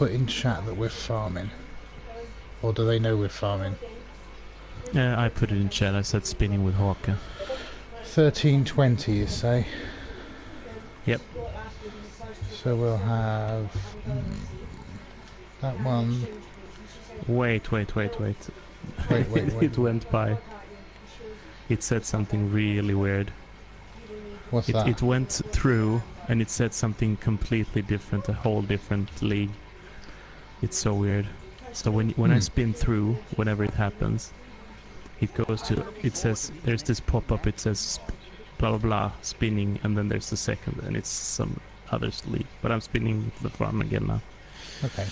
put in chat that we're farming? Or do they know we're farming? I put it in chat. I said spinning with Hawker. 1320, you say? Yep. So we'll have that one. Wait. Wait. It went by. It said something really weird. What's that? It went through and it said something completely different, a whole different league. It's so weird. So when I spin through, whenever it happens, it goes to, it says, there's this pop-up, it says blah blah blah, spinning, and then there's the second, and it's some other league. But I'm spinning the farm again now. Okay.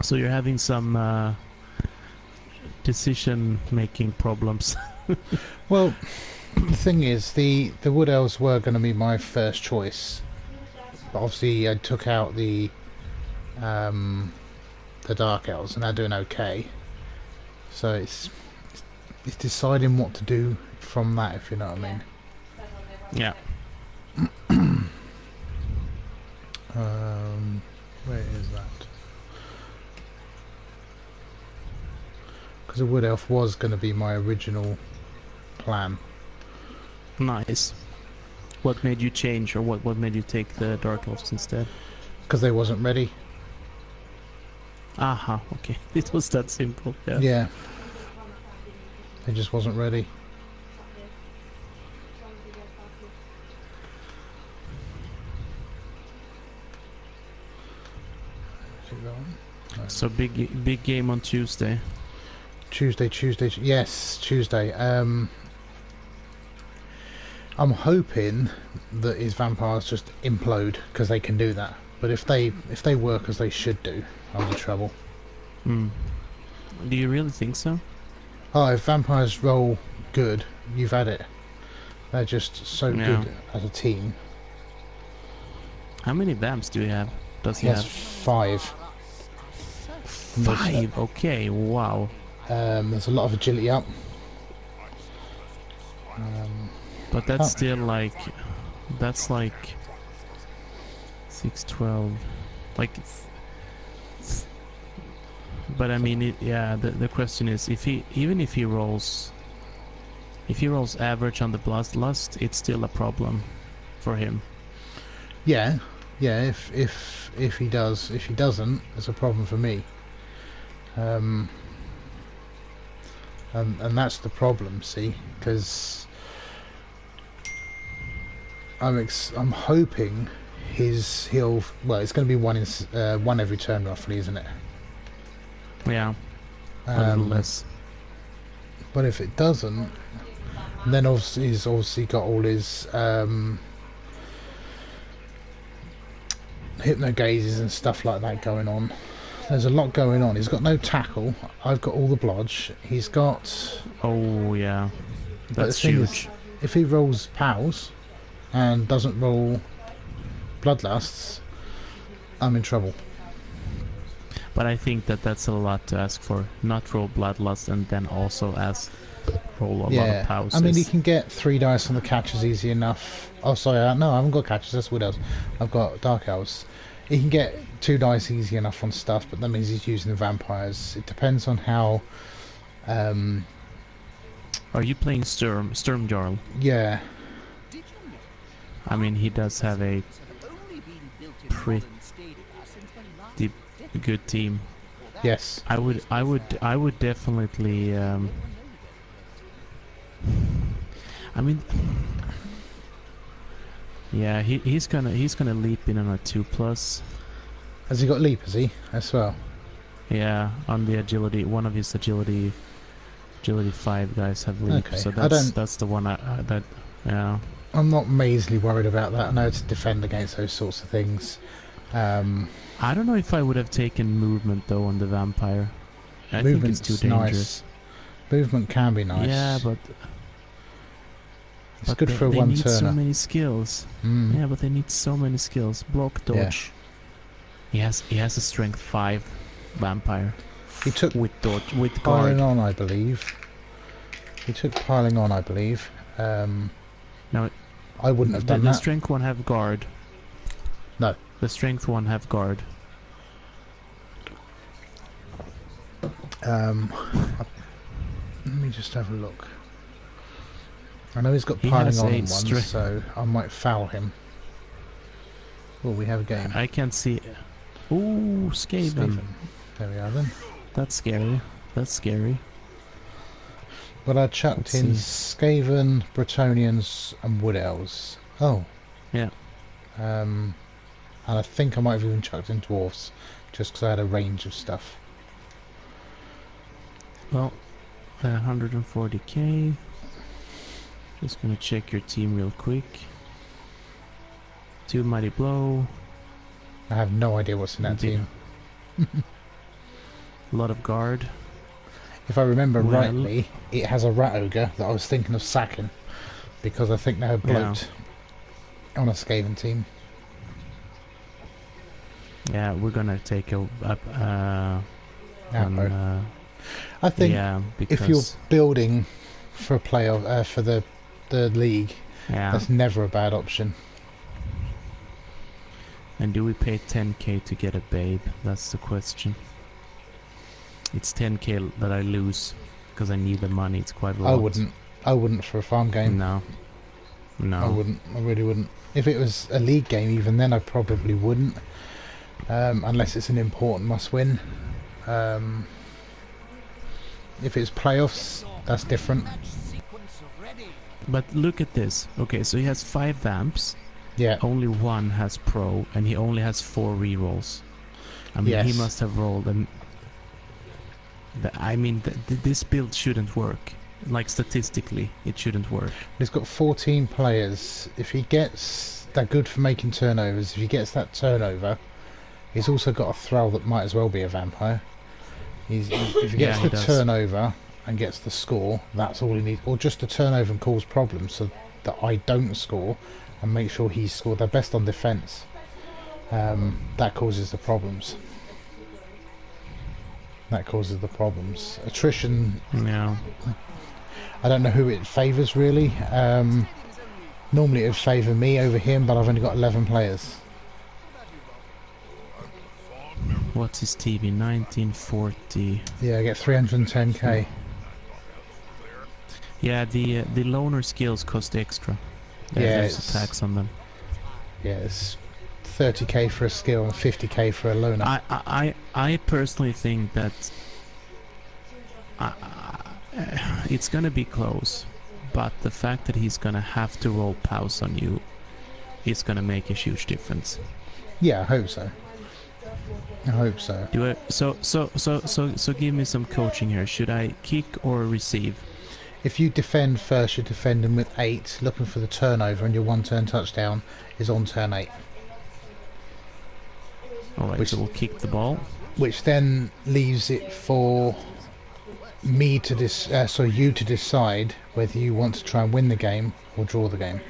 So you're having some decision-making problems. Well, the thing is, the Wood Elves were going to be my first choice. But obviously I took out the Dark Elves, and they're doing okay. So it's deciding what to do from that, if you know what I mean. Yeah. Where is that? Because the Wood Elf was going to be my original plan. Nice. What made you change, or what made you take the Dark Elves instead? Because they wasn't ready. Aha, okay. It was that simple. Yeah. Yeah. They just wasn't ready. No. So big game on Tuesday. Tuesday. Yes, Tuesday. I'm hoping that his vampires just implode, because they can do that. But if they work as they should do, I'm in trouble. Do you really think so? Oh, if vampires roll good, you've had it. They're just so good as a team. How many vamps do you have? Does he has have 5. 5? Okay, wow. There's a lot of agility up. But that's still like, that's like 6, 12, like. But I mean, yeah. The question is, if he rolls average on the bloodlust, it's still a problem for him. Yeah. If he does, if he doesn't, it's a problem for me. And that's the problem. See, because I'm hoping he'll well, it's going to be one every turn roughly, isn't it? Yeah, a little less. But if it doesn't, then obviously he's got all his hypno gazes and stuff like that going on. There's a lot going on. He's got no tackle. I've got all the blodge. He's got. Oh yeah, that's huge. If he rolls pals and doesn't roll bloodlusts, I'm in trouble. But I think that's a lot to ask for. Not roll bloodlust and then also roll a lot of pauses. I mean, he can get 3 dice on the catches easy enough. Oh, sorry, no, I haven't got catches. That's Wood Elves. I've got Dark Elves. He can get 2 dice easy enough on stuff, but that means he's using the vampires. It depends on how. Are you playing Sturm Jarl? Yeah. I mean, he does have a pretty good team. Yes. I would definitely. I mean, yeah, he's gonna leap in on a 2+. Has he got leap? Has he as well? Yeah, on the agility, one of his agility 5 guys have leap. Okay. So that's the one that yeah. I'm not mazily worried about that. I know to defend against those sorts of things. I don't know if I would have taken movement though on the vampire. I think it's too dangerous. Nice. Movement can be nice. Yeah, but it's good for a one-turner. They need so many skills. Yeah, but they need so many skills. Block, dodge. Yeah. He has a strength 5 vampire. He took with dodge, with piling guard. on, I believe. He took piling on, I believe. No, I wouldn't have done that. The strength one have guard. No, The strength one have guard. Let me just have a look. I know he's got He piling has on a one, so I might foul him. Oh, we have a game. I can see. Ooh, Skaven. There we are then. That's scary. That's scary. But I chucked in Skaven, Bretonnians, and Wood Elves. Oh. Yeah. And I think I might have even chucked in Dwarfs, just because I had a range of stuff. Well, 140k. Just gonna check your team real quick. 2 Mighty Blow. I have no idea what's in that team. A lot of guard. If I remember rightly, it has a Rat Ogre that I was thinking of sacking, because I think they have bloat on a Skaven team. Yeah, we're gonna take a I think because if you're building for a playoff for the league, that's never a bad option. And do we pay 10k to get a babe? That's the question. It's 10k that I lose because I need the money. It's quite a lot. I wouldn't for a farm game. No. I wouldn't. I really wouldn't. If it was a league game, even then I probably wouldn't. Unless it's an important must-win. If it's playoffs, that's different. But look at this. Okay, so he has 5 vamps. Yeah. Only 1 has pro, and he only has 4 rerolls. I mean, he must have rolled them. This build shouldn't work. Like, statistically, it shouldn't work. He's got 14 players. If he gets... They're good for making turnovers. If he gets that turnover, he's also got a thrall that might as well be a vampire. If he gets the turnover and gets the score, that's all he needs. Or just a turnover and cause problems so that I don't score and make sure he's scored. They're best on defence. That causes the problems. Attrition... Yeah. I don't know who it favours really. Normally it would favour me over him, but I've only got 11 players. What's his TV? 1940. Yeah, I get 310k. Yeah, the loner skills cost extra. There's a tax on them. Yeah, it's 30k for a skill and 50k for a loner. I personally think that it's gonna be close, but the fact that he's gonna have to roll pause on you is gonna make a huge difference. Yeah, I hope so. So give me some coaching here. Should I kick or receive? If you defend first, you're defending with 8, looking for the turnover, and your 1-turn touchdown is on turn 8. Alright, so we'll kick the ball. Which then leaves it for me to you to decide whether you want to try and win the game or draw the game.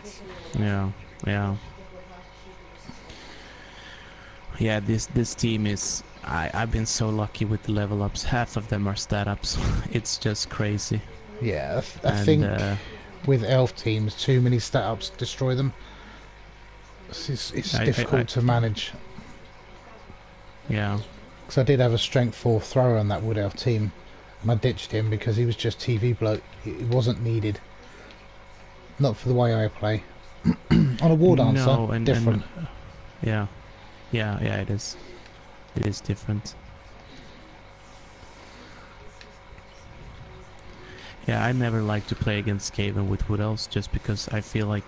Yeah, this team is... I've been so lucky with the level ups. Half of them are stat ups. It's just crazy. Yeah, I think with elf teams, too many stat ups destroy them. It's difficult to manage. Yeah. Because I did have a strength 4 thrower on that wood elf team, and I ditched him because he was just TV bloke. It wasn't needed. Not for the way I play. On a war dancer, different. Yeah, it is. It is different. Yeah, I never like to play against Skaven with Wood Elves just because I feel like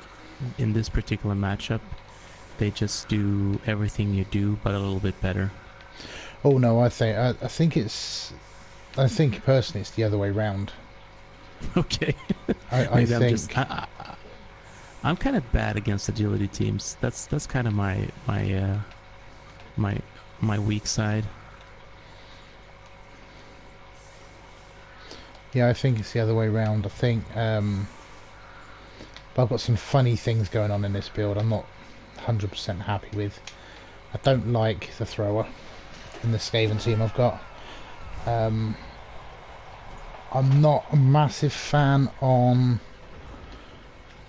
in this particular matchup they just do everything you do but a little bit better. Oh no, I think personally it's the other way round. Okay. I think I'm kind of bad against agility teams. That's kind of my weak side. Yeah, I think it's the other way round. I think but I've got some funny things going on in this build I'm not 100% happy with. I don't like the thrower in the Skaven team I've got. I'm not a massive fan on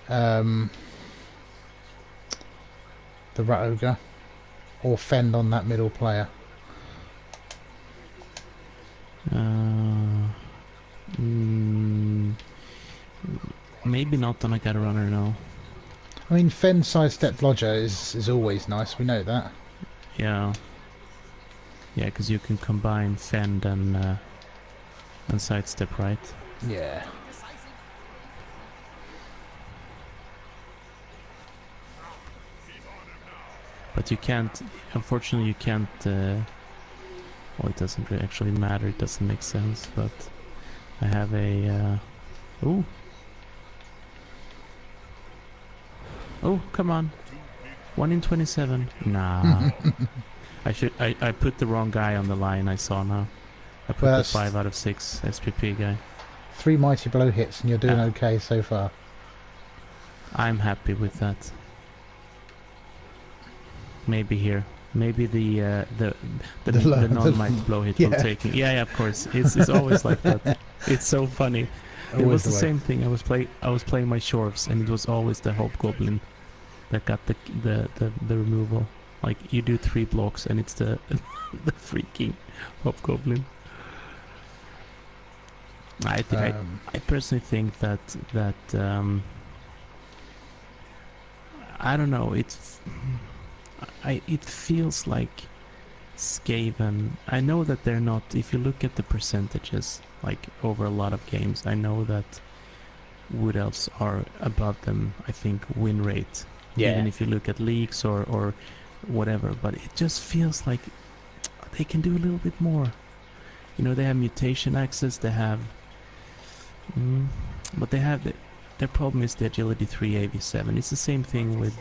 the Rat Ogre. or fend on that middle player. Maybe not on a gutter runner, no. I mean, fend, sidestep, blodger is always nice. We know that. Yeah. Yeah, because you can combine fend and sidestep, right? Yeah. But you can't. Unfortunately, you can't. Well, it doesn't really actually matter. It doesn't make sense. But I have a. Ooh. Oh, come on. 1 in 27. Nah. I put the wrong guy on the line. I saw now. I put the 5 out of 6 SPP guy. 3 mighty blow hits, and you're doing okay so far. I'm happy with that. Maybe here. Maybe the non-mighty blow hit will take me. Yeah, of course. It's always like that. It's so funny. It was the same thing. I was playing my Shorves, and it was always the Hobgoblin that got the removal. Like, you do 3 blocks, and it's the the freaking Hobgoblin. I personally think that I don't know. It feels like Skaven. I know that they're not. If you look at the percentages, like over a lot of games, I know that Wood Elves are above them. I think win rate. Yeah. Even if you look at leagues or whatever, but it just feels like they can do a little bit more. You know, they have mutation access. They have, but they have their problem is the agility 3 AV7. It's the same thing with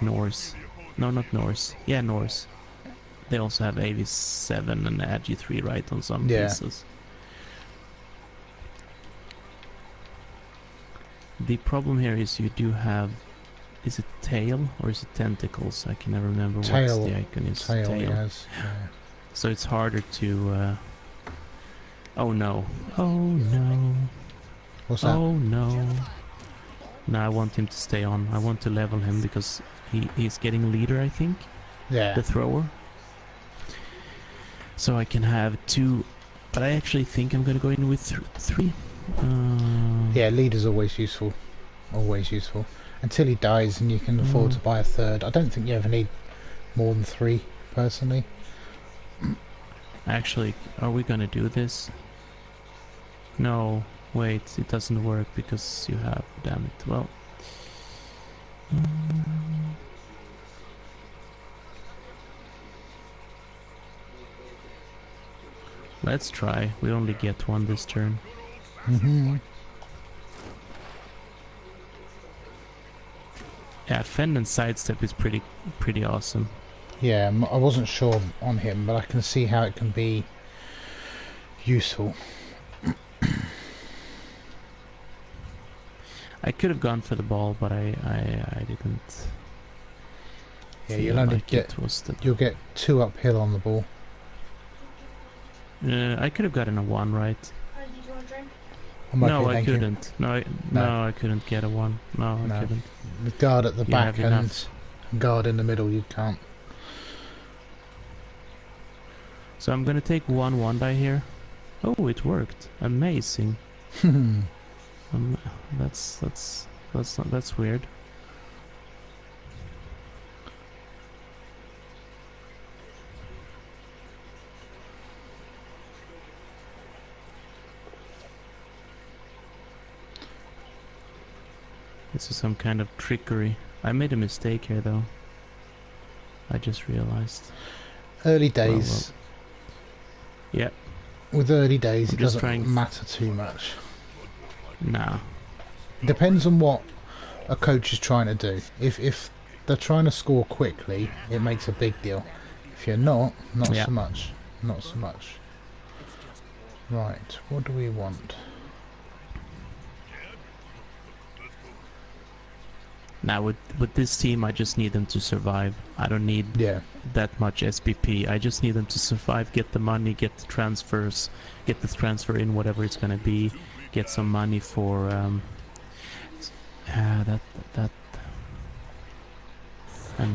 Norse. No, not Norse. Yeah, Norse. They also have AV7 and Agi 3, right, on some pieces. The problem here is you do have... Is it tail or is it tentacles? I can never remember what the icon is. Tail. Yes. Yeah. So it's harder to... Oh no. Oh no. What's that? Oh no. No, I want him to stay on. I want to level him because he's getting leader, I think. Yeah. The thrower. So I can have 2... But I actually think I'm going to go in with 3. Yeah, leader's always useful. Always useful. Until he dies and you can afford to buy a 3rd. I don't think you ever need more than 3, personally. Actually, are we going to do this? No. Wait, it doesn't work because you have... Damn it. Well... Let's try. We only get 1 this turn. Yeah, fend and sidestep is pretty awesome. Yeah, I wasn't sure on him, but I can see how it can be useful. I could have gone for the ball, but I didn't. Yeah, you'll only you'll get 2 uphill on the ball. I could have gotten a 1, right? Did you want a drink? No, I couldn't. No, I couldn't get a 1. No, I couldn't. The guard at the back and guard in the middle, you can't. So I'm gonna take 1 die here. Oh, it worked! Amazing. That's weird. This is some kind of trickery. I made a mistake here, though. I just realized. Early days. Well. Yeah. With early days, it doesn't matter too much. Nah. It depends on what a coach is trying to do. If they're trying to score quickly, it makes a big deal. If you're not so much. Not so much. Right, what do we want? Now with this team, I just need them to survive. I don't need that much SPP. I just need them to survive, get the money, get the transfers, get the transfer in, whatever it's gonna be, get some money for and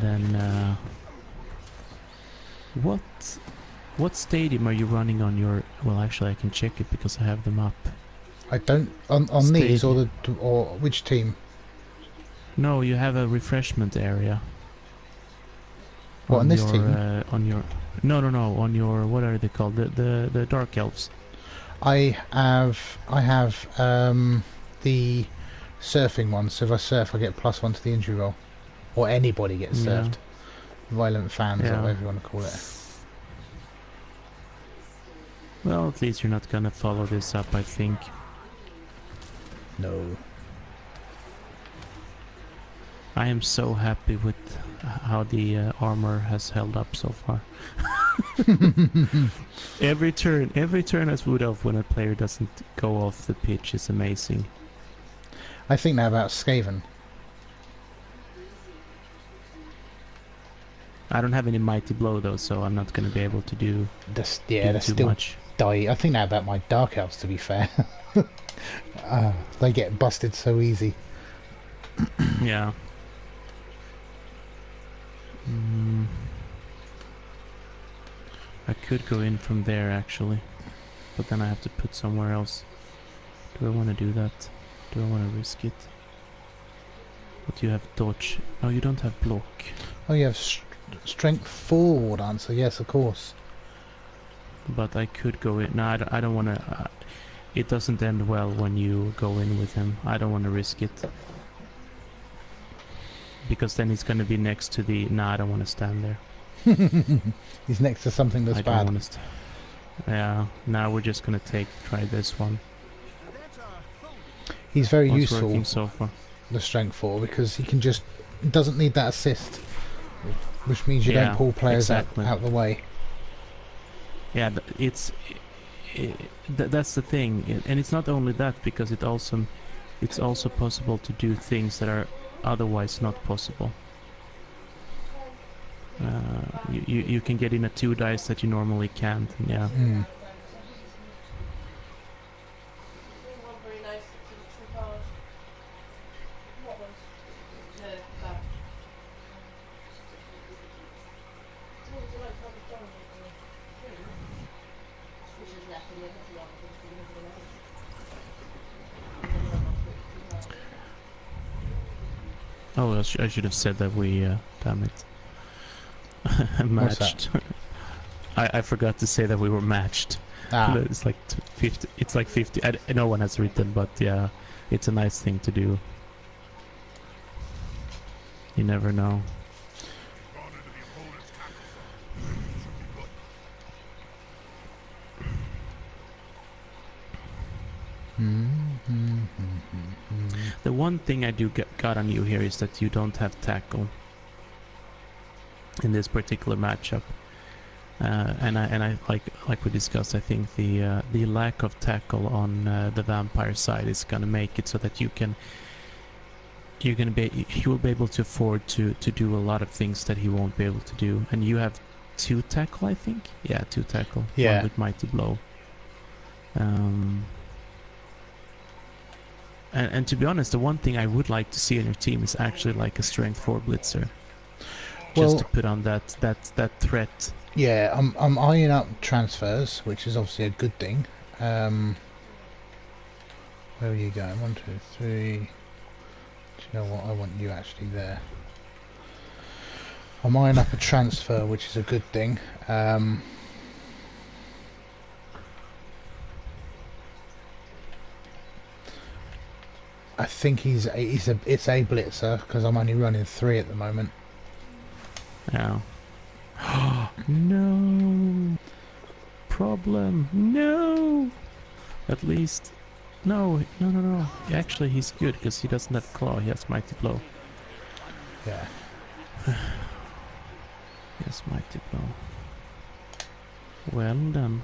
then What stadium are you running on your... Well, actually, I can check it because I have them up. I don't on these or which team? No, you have a refreshment area. What, on this team? On your... No, on your... What are they called? The Dark Elves. I have the surfing one, so if I surf I get +1 to the injury roll. Or anybody gets surfed. Violent fans, or whatever you want to call it. Well, at least you're not gonna follow this up, I think. No. I am so happy with how the armor has held up so far. Every turn as Wood Elf when a player doesn't go off the pitch is amazing. I think now about Skaven. I don't have any mighty blow though, so I'm not going to be able to do They're too still much. I think now about my Dark Elves, to be fair. They get busted so easy. Yeah. I could go in from there actually, but then I have to put somewhere else. Do I want to do that? Do I want to risk it? But you have dodge. Oh, you don't have block. Oh, you have strength forward answer. Yes, of course. But I could go in. No, I don't want to. It doesn't end well when you go in with him. I don't want to risk it. Because then he's going to be next to the... Nah, I don't want to stand there. He's next to something that's bad. Don't want to yeah, now we're just going to try this one. He's very useful, so far. the strength 4, because he can just... doesn't need that assist. Which means you don't pull players out the way. Yeah, that's the thing. And it's not only that, because it's also possible to do things that are otherwise not possible. You can get in a 2 dice that you normally can't. Yeah. Oh, I should have said that we, damn it, matched. I forgot to say that we were matched. It's like 50. It's like 50. No one has written, but yeah, it's a nice thing to do. You never know. The one thing I do got on you here is that you don't have tackle in this particular matchup, and I like we discussed. I think the lack of tackle on the vampire side is gonna make it so that you will be able to afford to do a lot of things that he won't be able to do. And you have 2 tackle, I think. Yeah, 2 tackle. Yeah. One with mighty blow. And to be honest, the one thing I would like to see in your team is actually like a strength 4 blitzer, just to put on that threat. Yeah, I'm eyeing up transfers, which is obviously a good thing. Where are you going? 1, 2, 3. Do you know what? I want you actually there. I'm eyeing up a transfer, which is a good thing. I think it's a blitzer, because I'm only running 3 at the moment. Yeah. No problem. No. At least. No. Actually, he's good because he doesn't have claw. He has mighty blow. Yeah. Yes, mighty blow. Well done.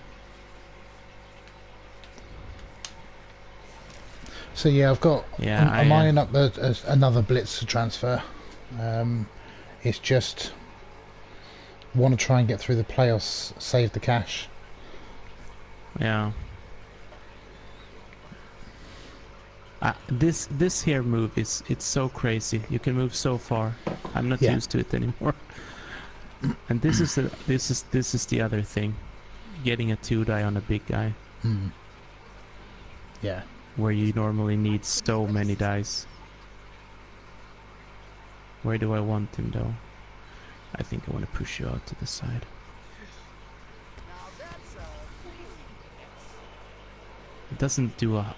So yeah, I've got. Yeah, I'm eyeing up another blitzer transfer. It's just want to try and get through the playoffs, save the cash. Yeah. This here move it's so crazy. You can move so far. I'm not used to it anymore. And this is the other thing, getting a 2-die on a big guy. Yeah. Where you normally need so many dice. Where do I want him though? I think I want to push you out to the side. It doesn't do a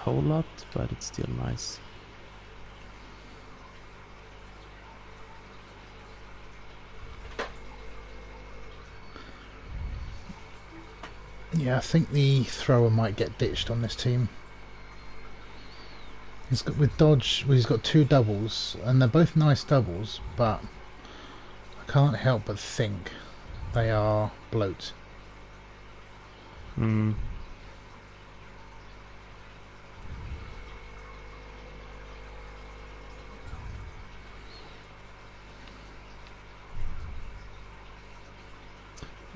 whole lot, but it's still nice. Yeah, I think the thrower might get ditched on this team. He's got with dodge. Well, he's got 2 doubles, and they're both nice doubles, but I can't help but think they are bloat. Hmm.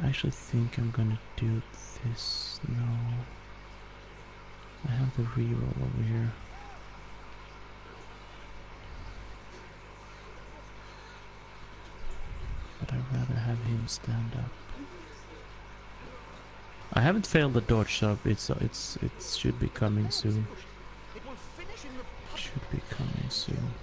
I actually think I'm gonna do this. No. I have the reroll over here. But I'd rather have him stand up. I haven't failed the dodge, so it should be coming soon. Should be coming soon.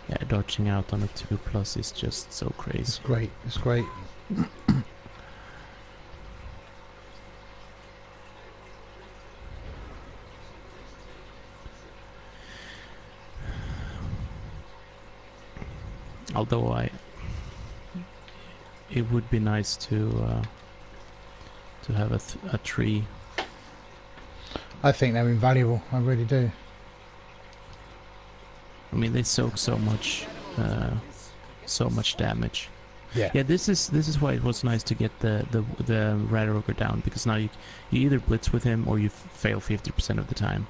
Yeah, dodging out on a 2+ is just so crazy. It's great. It's great. Although it would be nice to have a tree. I think they're invaluable. I really do. I mean, they soak so much damage. Yeah. Yeah, this is why it was nice to get the Rat Ogre down, because now you either blitz with him or you fail 50% of the time.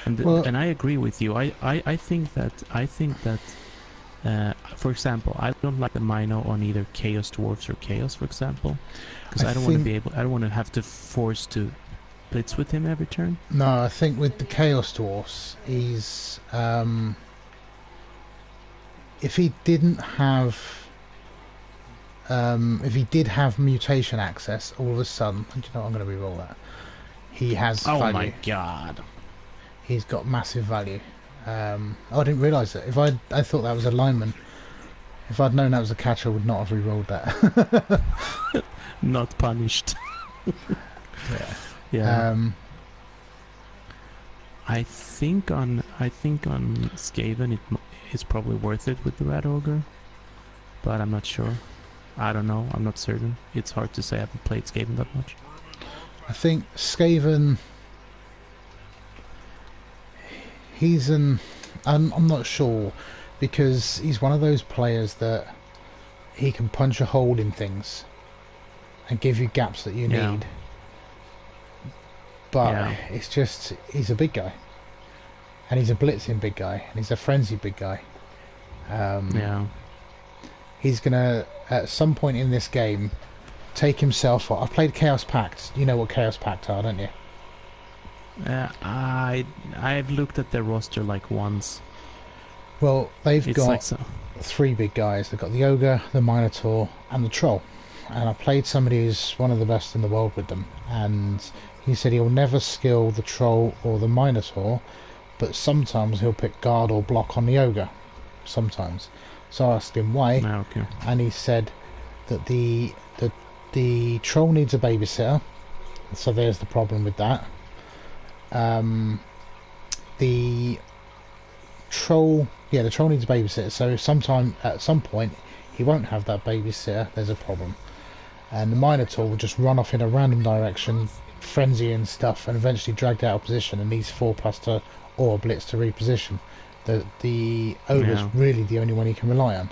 And I agree with you. I think that for example, I don't like the Mino on either Chaos Dwarfs or Chaos, for example, because I don't want to have to force to blitz with him every turn. No, I think with the Chaos Dwarfs, he's if he didn't have if he did have mutation access, all of a sudden, do you know what, I'm going to reroll that. He has value. Oh my god. He's got massive value. I didn't realise that. I thought that was a lineman. If I'd known that was a catcher, I would not have re-rolled that. Not punished. Yeah. Yeah. I think on Skaven it's probably worth it with the Rat Ogre, but I'm not sure. I don't know. I'm not certain. It's hard to say. I haven't played Skaven that much. I think Skaven. I'm not sure, because he's one of those players that he can punch a hole in things and give you gaps that you need. But it's just, he's a big guy, and he's a blitzing big guy, and he's a frenzy big guy. He's gonna at some point in this game take himself. I've played Chaos Pact. You know what Chaos Pact are, don't you? I've looked at their roster like once. Well, they've got like 3 big guys. They've got the Ogre, the Minotaur, and the Troll. And I played somebody who's one of the best in the world with them, and he said he'll never skill the Troll or the Minotaur, but sometimes he'll pick guard or block on the Ogre. Sometimes. So I asked him why, okay. And he said that the Troll needs a babysitter, so there's the problem with that. The Troll needs a babysitter, so at some point he won't have that babysitter. There's a problem, and the Minotaur will just run off in a random direction, frenzy and stuff, and eventually dragged out of position and needs 4+ or a blitz to reposition. The Ogre's really the only one he can rely on.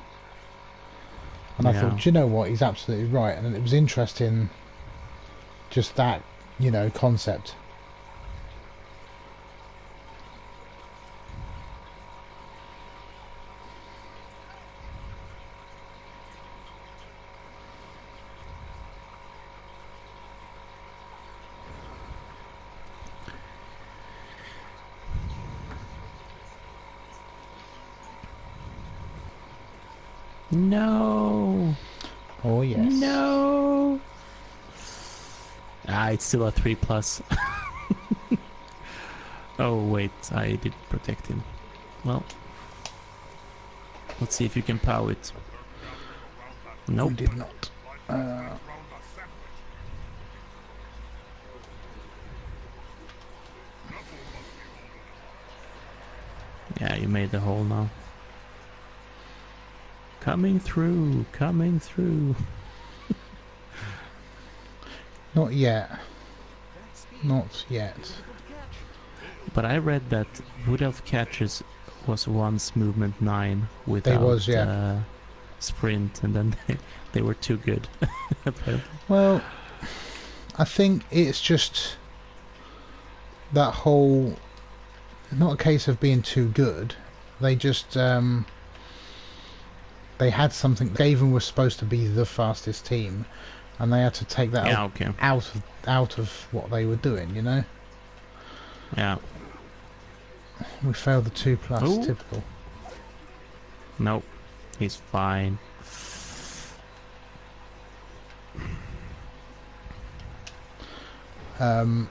And I thought, do you know what, he's absolutely right. And it was interesting, just that, concept. No. Oh yes. No. Ah, it's still a 3+. Oh wait, I did protect him. Well, let's see if you can pow it. Nope. We did not. Yeah, you made the hole now. Coming through, coming through. Not yet. Not yet. But I read that Wood Elf catches was once movement 9 without sprint, and then they were too good. Well, I think it's just that whole, not a case of being too good. They just they had something. Gaven was supposed to be the fastest team, and they had to take that out of what they were doing. You know. Yeah. We failed the 2+. Ooh. Typical. Nope. He's fine. And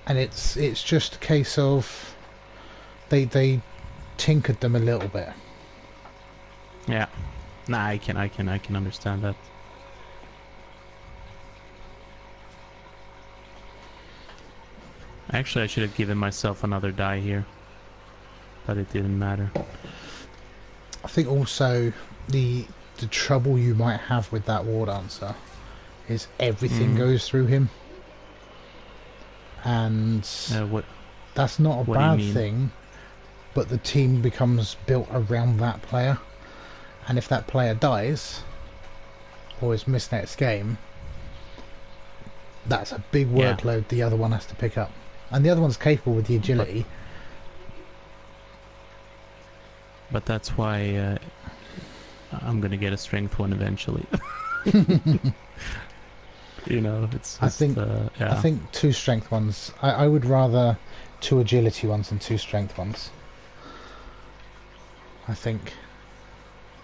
it's just a case of they tinkered them a little bit. Yeah. Nah, I can understand that. Actually, I should have given myself another die here, but it didn't matter. I think also the trouble you might have with that war dancer is everything goes through him, and that's not a bad thing, but the team becomes built around that player, and if that player dies or is missed next game, that's a big workload the other one has to pick up. And the other one's capable with the agility. But that's why I'm gonna get a strength one eventually. You know, it's just, I think 2 strength ones. I would rather 2 agility ones than 2 strength ones. I think.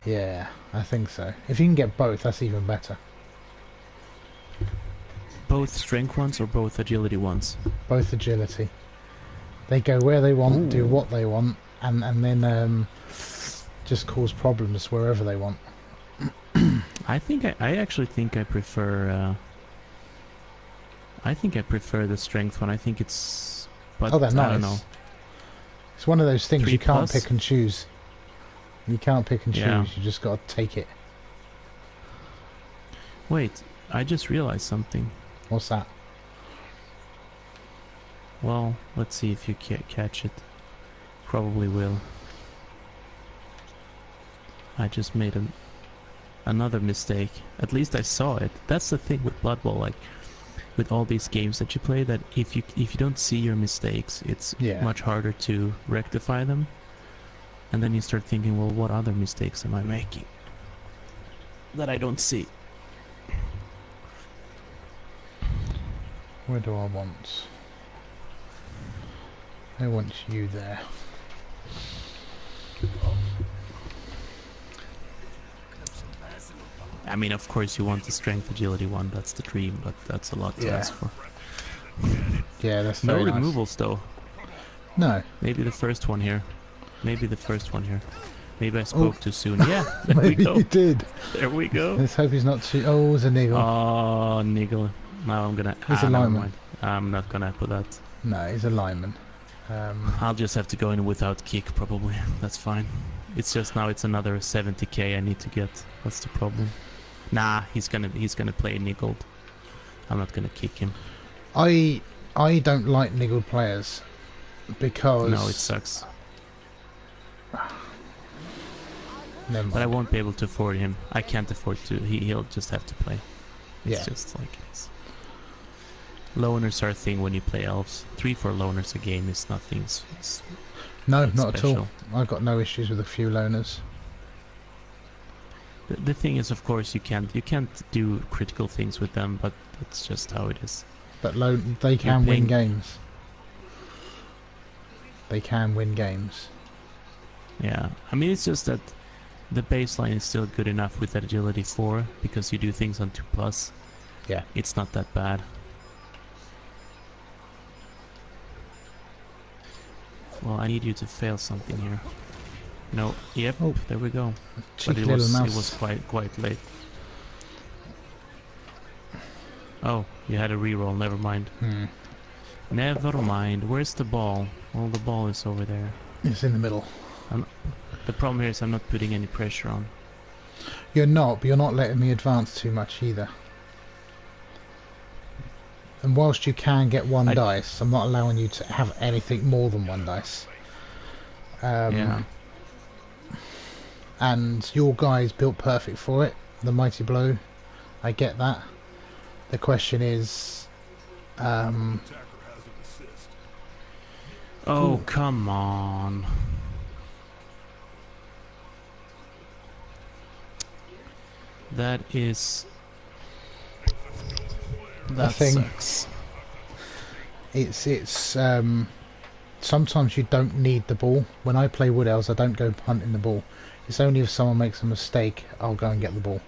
Yeah, I think so. If you can get both, that's even better. Both strength ones or both agility ones? Both agility. They go where they want, do what they want, and then just cause problems wherever they want. I actually think I prefer. I think I prefer the strength one. I think it's. But they're nice. I don't know. It's one of those things 3+? You can't pick and choose. You can't pick and choose. Yeah. You just got to take it. Wait, I just realized something. What's that? Well, let's see if you catch it. Probably will. I just made another mistake. At least I saw it. That's the thing with Blood Bowl, like with all these games that you play, that if you don't see your mistakes, it's much harder to rectify them. And then you start thinking, well, what other mistakes am I making that I don't see? Where do I want? I want you there. I mean, of course you want the strength agility one, that's the dream, but that's a lot to ask for. Yeah, that's no very nice. removals though. No. Maybe the first one here. Maybe the first one here. Maybe I spoke too soon. Yeah, there maybe we go. you did. There we go. Let's hope he's not too... Oh, it was a niggle. Oh, niggle. Now I'm gonna... He's a never lineman. mind. I'm not gonna put that. No, he's a lineman. I'll just have to go in without kick, probably. That's fine. It's just now it's another 70k I need to get. That's the problem. Nah, he's gonna play niggled. I'm not gonna kick him. I don't like niggled players because... No, it sucks. Never mind. But I won't be able to afford him. I can't afford to. He'll just have to play. It's just like it's... Loners are a thing when you play elves. 3-4 loners a game is nothing. It's no, not at special. all. I've got no issues with a few loners. The thing is, of course, you can't do critical things with them, but that's just how it is. But they can win games. They can win games. Yeah, I mean, it's just that the baseline is still good enough with that agility 4 because you do things on 2+. Yeah. It's not that bad. Well, I need you to fail something here. No, yep, Oh, there we go. But cheeky it little was mouse. quite late. Oh, you had a reroll, never mind. Never mind. Where's the ball? Well, the ball is over there. It's in the middle. The problem here is I'm not putting any pressure on. You're not, but you're not letting me advance too much either. And whilst you can get one dice, I'm not allowing you to have anything more than one dice. Yeah. And your guy's built perfect for it. The mighty blow. I get that. The question is... oh, come on. That sucks. It's sometimes you don't need the ball. When I play Wood Elves, I don't go hunting the ball. It's only if someone makes a mistake, I'll go and get the ball.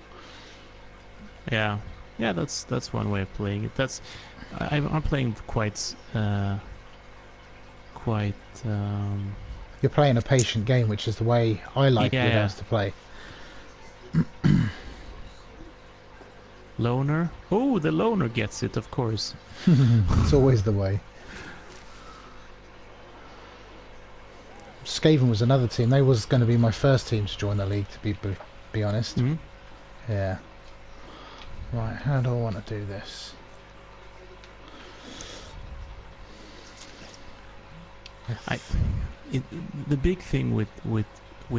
Yeah, that's one way of playing it. I'm playing quite. You're playing a patient game, which is the way I like Wood Elves to play. Loner? Oh, the loner gets it, of course. It's always the way. Skaven was another team. They was going to be my first team to join the league, to be honest. Mm-hmm. Yeah. Right, how do I want to do this? The big thing with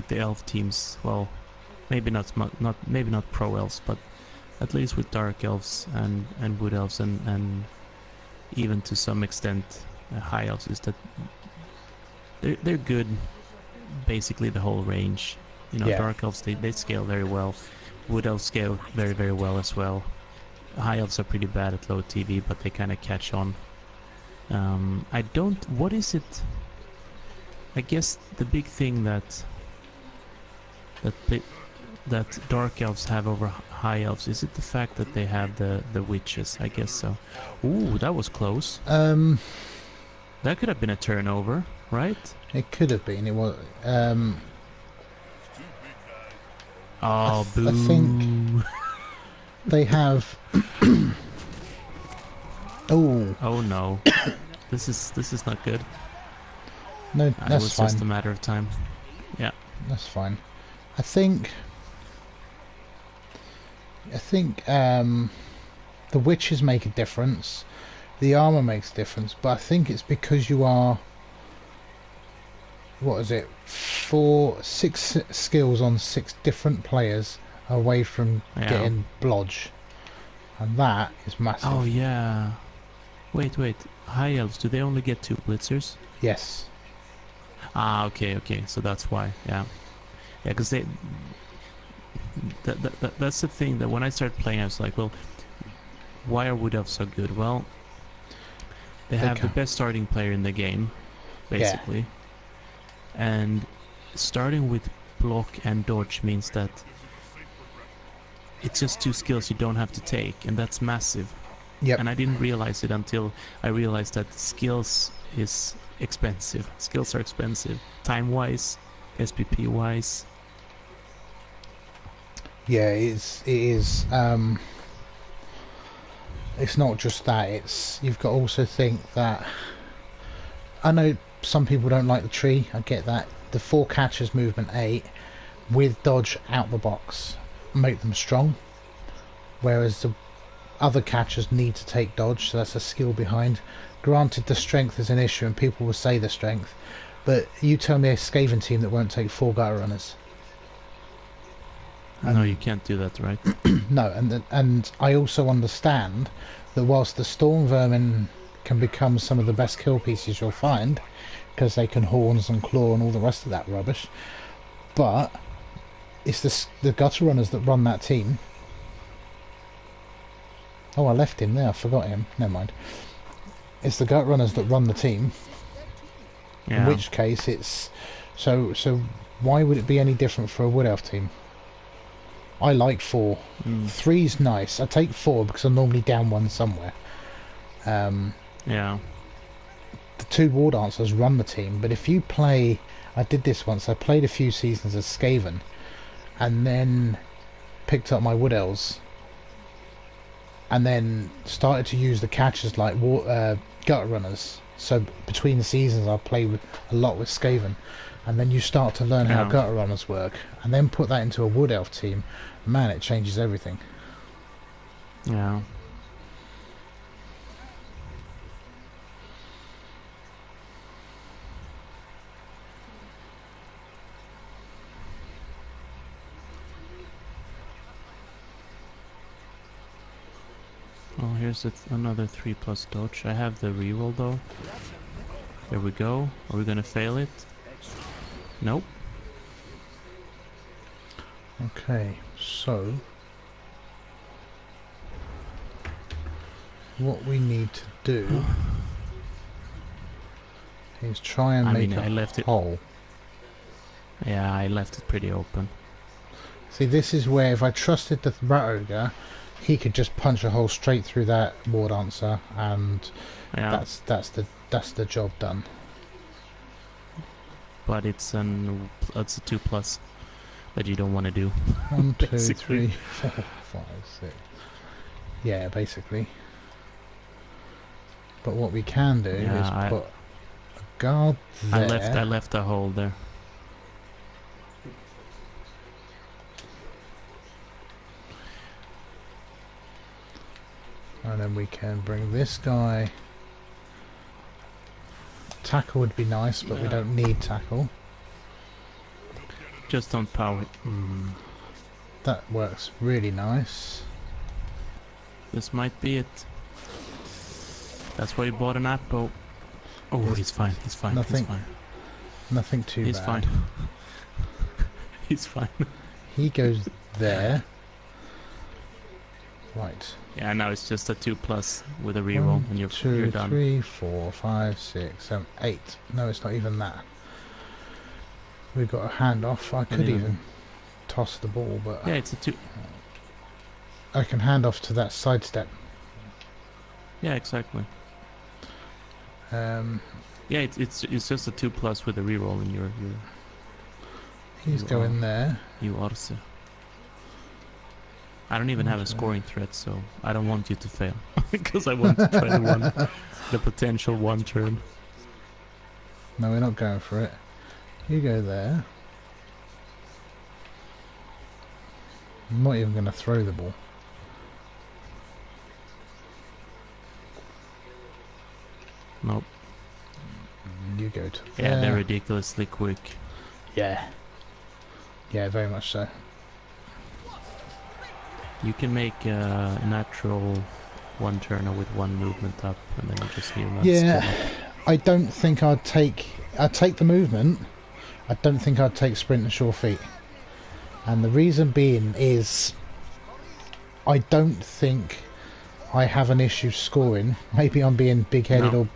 the elf teams, well, maybe not pro elves, but at least with dark elves and wood elves and even to some extent high elves, is that they're good basically the whole range. You know, dark elves they scale very well. Wood elves scale very, very well as well. High elves are pretty bad at low TV, but they kind of catch on. What is it? I guess the big thing that dark elves have over high elves, is it the fact that they have the witches? I guess so. Ooh, that was close. That could have been a turnover, right? It could have been. It was. Oh, boo! I think they have. Oh. Oh no! This is not good. No, It that's was fine. just a matter of time. Yeah. That's fine. I think the witches make a difference. The armor makes a difference, but I think it's because you are, what is it, 6 skills on 6 different players away from getting blodge, and that is massive. Oh yeah. Wait. High elves, do they only get 2 blitzers? Yes. Ah, okay. So that's why. Yeah, because that's the thing that when I started playing, I was like, well, why are wood elves so good? Well, they have the best starting player in the game, basically. Yeah. And starting with block and dodge means that it's just 2 skills you don't have to take, and that's massive. Yep. And I didn't realize it until I realized that skills is expensive. Skills are expensive, time-wise, SPP-wise. Yeah, it is. It's not just that. You've got to also think that. I know some people don't like the tree. I get that. The 4 catchers movement 8 with dodge out the box make them strong, whereas the other catchers need to take dodge, so that's a skill behind. Granted, the strength is an issue, and people will say the strength, but you tell me a Skaven team that won't take 4 gutter runners. No, you can't do that, right? No, and I also understand that whilst the Storm Vermin can become some of the best kill pieces you'll find, because they can horns and claw and all the rest of that rubbish, but it's the gutter runners that run that team. Oh, I left him there. I forgot him. Never mind. It's the gut runners that run the team. Yeah. In which case, it's So why would it be any different for a Wood Elf team? I like 4. 3's nice. I take 4 because I'm normally down 1 somewhere. Yeah. The 2 War Dancers run the team, but if you play... I did this once. I played a few seasons as Skaven, and then picked up my Wood Elves, and then started to use the catchers like gutter runners. So between the seasons I play a lot with Skaven, and then you start to learn how gutter runners work, and then put that into a Wood Elf team. Man, it changes everything. Yeah. Oh, here's another 3+ dodge. I have the reroll though. There we go. Are we gonna fail it? Nope. Okay, so what we need to do is try and make I left a hole. Yeah, I left it pretty open. See, this is where if I trusted the Rat Ogre, he could just punch a hole straight through that War Dancer, and that's the job done. But it's a 2+ that you don't want to do. 1, 2, 3, 4, 5, 6. Yeah, basically. But what we can do is put a guard there. I left a hole there. And then we can bring this guy. Tackle would be nice, but we don't need tackle. Just don't power it. That works really nice. This might be it. That's why you bought an apple. Oh, he's fine. He's fine. Nothing. He's fine. Nothing too bad. He's fine. He's fine. He goes there. Right. Yeah, now it's just a 2+ with a reroll, and you're 2, done. 3, 4, 5, 6, 7, 8. No, it's not even that. We've got a handoff. I could even toss the ball, but yeah, it's a 2. I can hand off to that sidestep. Yeah, exactly. Yeah, it's just a 2+ with a reroll, and you're He's going there. You also. I don't even have a scoring threat, so I don't want you to fail. Because I want to try the potential 1 turn. No, we're not going for it. You go there. I'm not even going to throw the ball. Nope. You go to there. Yeah, they're ridiculously quick. Yeah. Yeah, very much so. You can make a natural 1 turner with 1 movement up, and then you just heal that. Yeah, I don't think I'd take the movement. I don't think I'd take sprint and sure feet. And the reason being is I don't think I have an issue scoring. Maybe I'm being big-headed,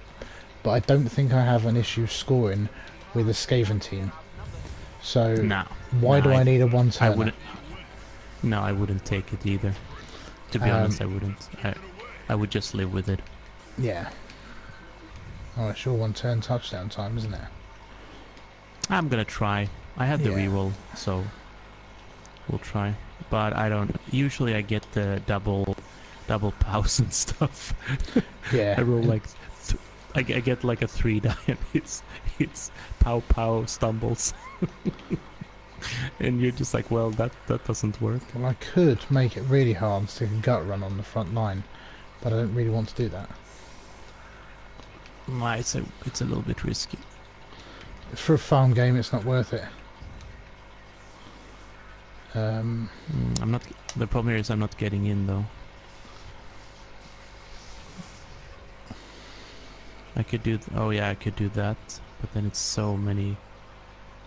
but I don't think I have an issue scoring with a Skaven team. So why do I need a 1 turner? I wouldn't take it either. To be honest, I wouldn't. I would just live with it. Yeah. Oh, it's your 1 turn touchdown time, isn't it? I'm gonna try. I had the reroll, so we'll try. But I don't. Usually, I get the double pows and stuff. Yeah. I roll like. I get like a 3 die, and it's pow stumbles. And you're just like, well, that doesn't work. Well, I could make it really hard and stick a gut run on the front line, but I don't really want to do that. It's a little bit risky. For a farm game, it's not worth it. I'm not. The problem here is I'm not getting in though. I could do. I could do that, but then it's so many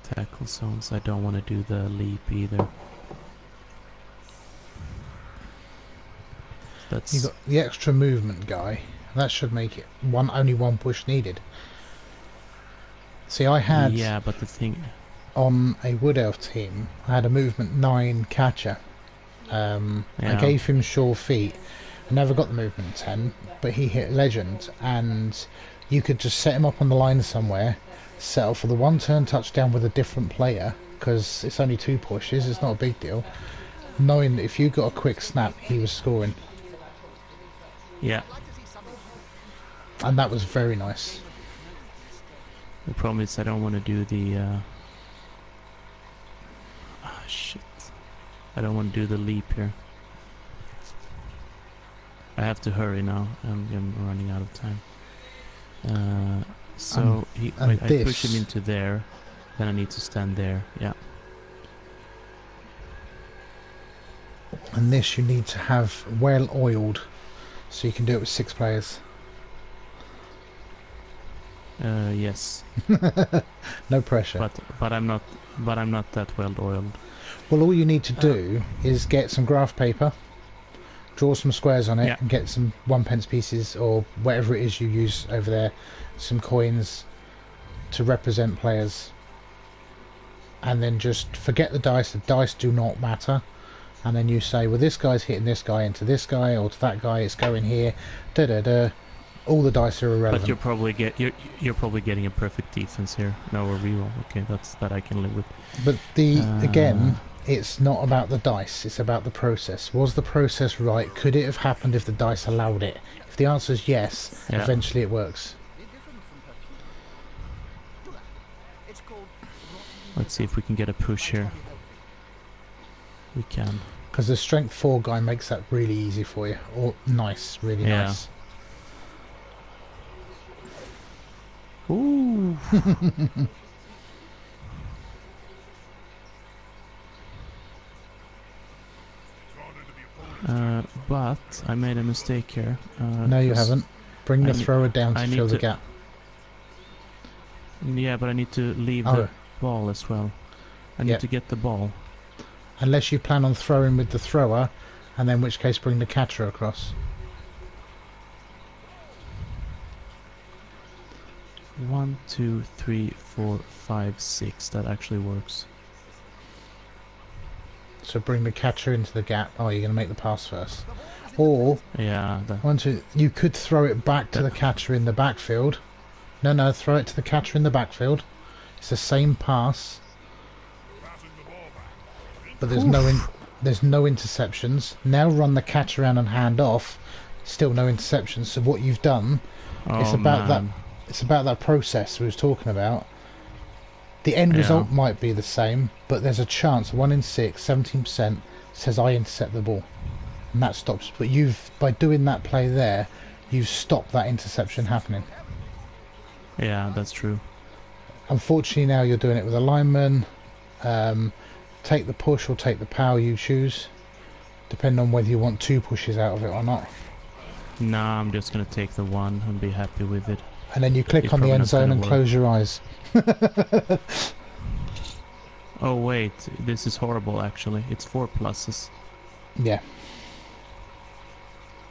tackle zones. I don't want to do the leap either. That's. You got the extra movement guy. That should make it only one push needed. See, I had. Yeah, but the thing. on a Wood Elf team, I had a movement 9 catcher. I Yeah. gave him sure feet. I never got the movement 10, but he hit legend, and you could just set him up on the line somewhere, settle for the 1 turn touchdown with a different player, because it's only 2 pushes, it's not a big deal, knowing that if you got a quick snap, he was scoring. Yeah. And that was very nice. The problem is I don't want to do the... shit. I don't want to do the leap here. I have to hurry now. I'm running out of time. So I push him into there. Then I need to stand there. Yeah. And this you need to have well oiled, so you can do it with 6 players. Yes. No pressure. But I'm not that well oiled. Well, all you need to do is get some graph paper, draw some squares on it, and get some 1 pence pieces or whatever it is you use over there, some coins to represent players, and then just forget the dice. The dice do not matter. And then you say, well, this guy's hitting this guy into this guy, or to that guy, it's going here. Da da da. All the dice are irrelevant. But you're probably getting a perfect defense here. No, a reroll. Okay, that I can live with. But again, it's not about the dice. It's about the process. Was the process right? Could it have happened if the dice allowed it? If the answer is yes, eventually it works. Let's see if we can get a push here. We can. Because the strength 4 guy makes that really easy for you. Or nice, really nice. Ooh. But I made a mistake here. No, you haven't. Bring the thrower down to fill the gap. Yeah, but I need to leave the ball as well. I need to get the ball. Unless you plan on throwing with the thrower, and then in which case bring the catcher across. 1, 2, 3, 4, 5, 6. That actually works. So bring the catcher into the gap. Oh, you're going to make the pass first. Or, you could throw it back to the catcher in the backfield. No, throw it to the catcher in the backfield. It's the same pass. But there's no interceptions. Now run the catch around and hand off. Still no interceptions. So what you've done, it's about that process we was talking about. The end result might be the same, but there's a chance. 1 in 6, 17% says I intercept the ball, and that stops. But by doing that play there, you've stopped that interception happening. Yeah, that's true. Unfortunately, now you're doing it with a lineman. Take the push or take the power, you choose, depending on whether you want 2 pushes out of it or not. Nah, I'm just gonna take the 1 and be happy with it. And then you click on the end zone and close your eyes. Oh wait, this is horrible actually. It's 4 pluses. Yeah.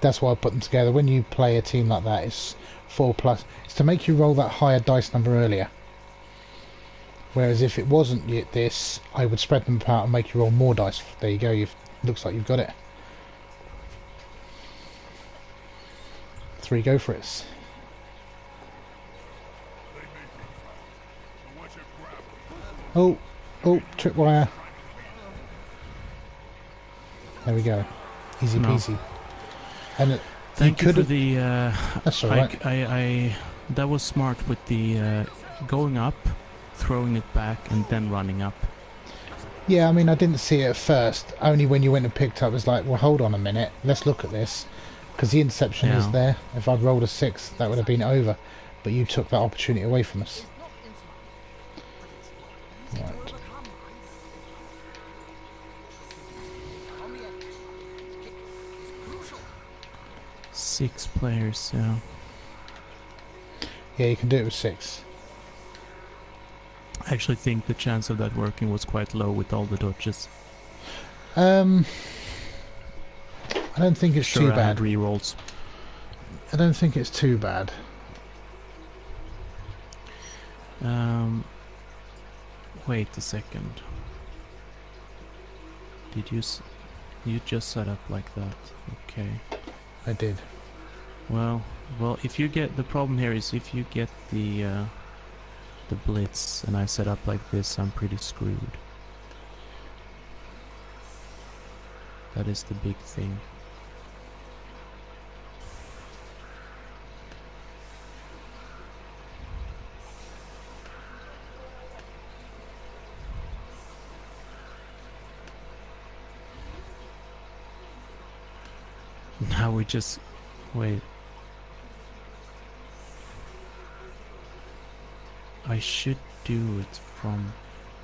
That's why I put them together. When you play a team like that, it's 4 plus. It's to make you roll that higher dice number earlier. Whereas if it wasn't this, I would spread them apart and make you roll more dice. There you go. Looks like you've got it. 3 go for it. Oh, tripwire. There we go. Easy peasy. And thank you for the. That's all right. That was smart with the going up, throwing it back, and then running up. Yeah, I mean, I didn't see it at first. Only when you went and picked up, it was like, well, hold on a minute. Let's look at this. Because the interception is there. If I'd rolled a 6, that would have been over. But you took that opportunity away from us. Right. Six players, yeah. Yeah, you can do it with 6. I actually think the chance of that working was quite low with all the dodges. I don't think it's too bad. Rerolls. I don't think it's too bad. Wait a second. Did you you just set up like that? Okay. I did. Well, if you get, the problem here is if you get the blitz and I set up like this, I'm pretty screwed. That is the big thing. Now we just wait. I should do it from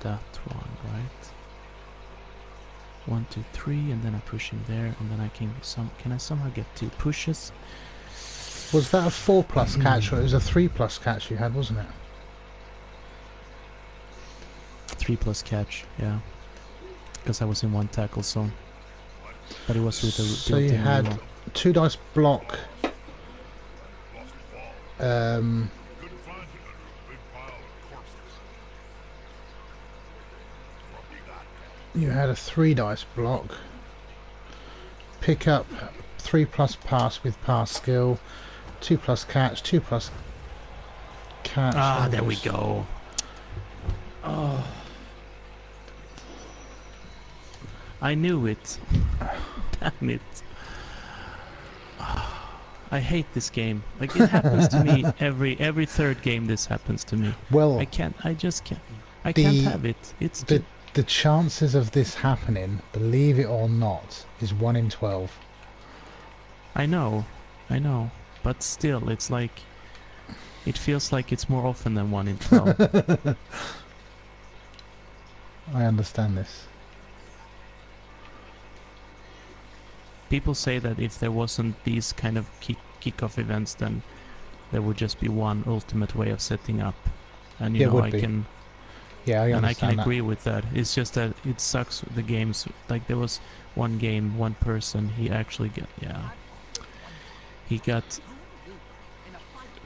that one, right? 1, 2, 3, and then I push him there, and then I can I somehow get 2 pushes? Was that a 4+ catch, or it was a 3+ catch you had, wasn't it? 3+ catch, yeah. Because I was in 1 tackle zone. But it was with a so you had 2 dice block. You had a 3 dice block. Pick up 3+ pass with pass skill, 2+ catch, 2+ catch. Ah, there we go. Oh. I knew it. Damn it. I hate this game. Like, it happens to me every third game. This happens to me. Well, I just can't. I can't have it. It's the chances of this happening, believe it or not, is 1 in 12. I know, but still, it's like, it feels like it's more often than 1 in 12. I understand this. People say that if there wasn't these kind of kickoff events, then there would just be one ultimate way of setting up, and you know, I can. Yeah, I understand and I can that. agree with that. It's just that it sucks with the games. Like, there was one game, one person, he actually got, he got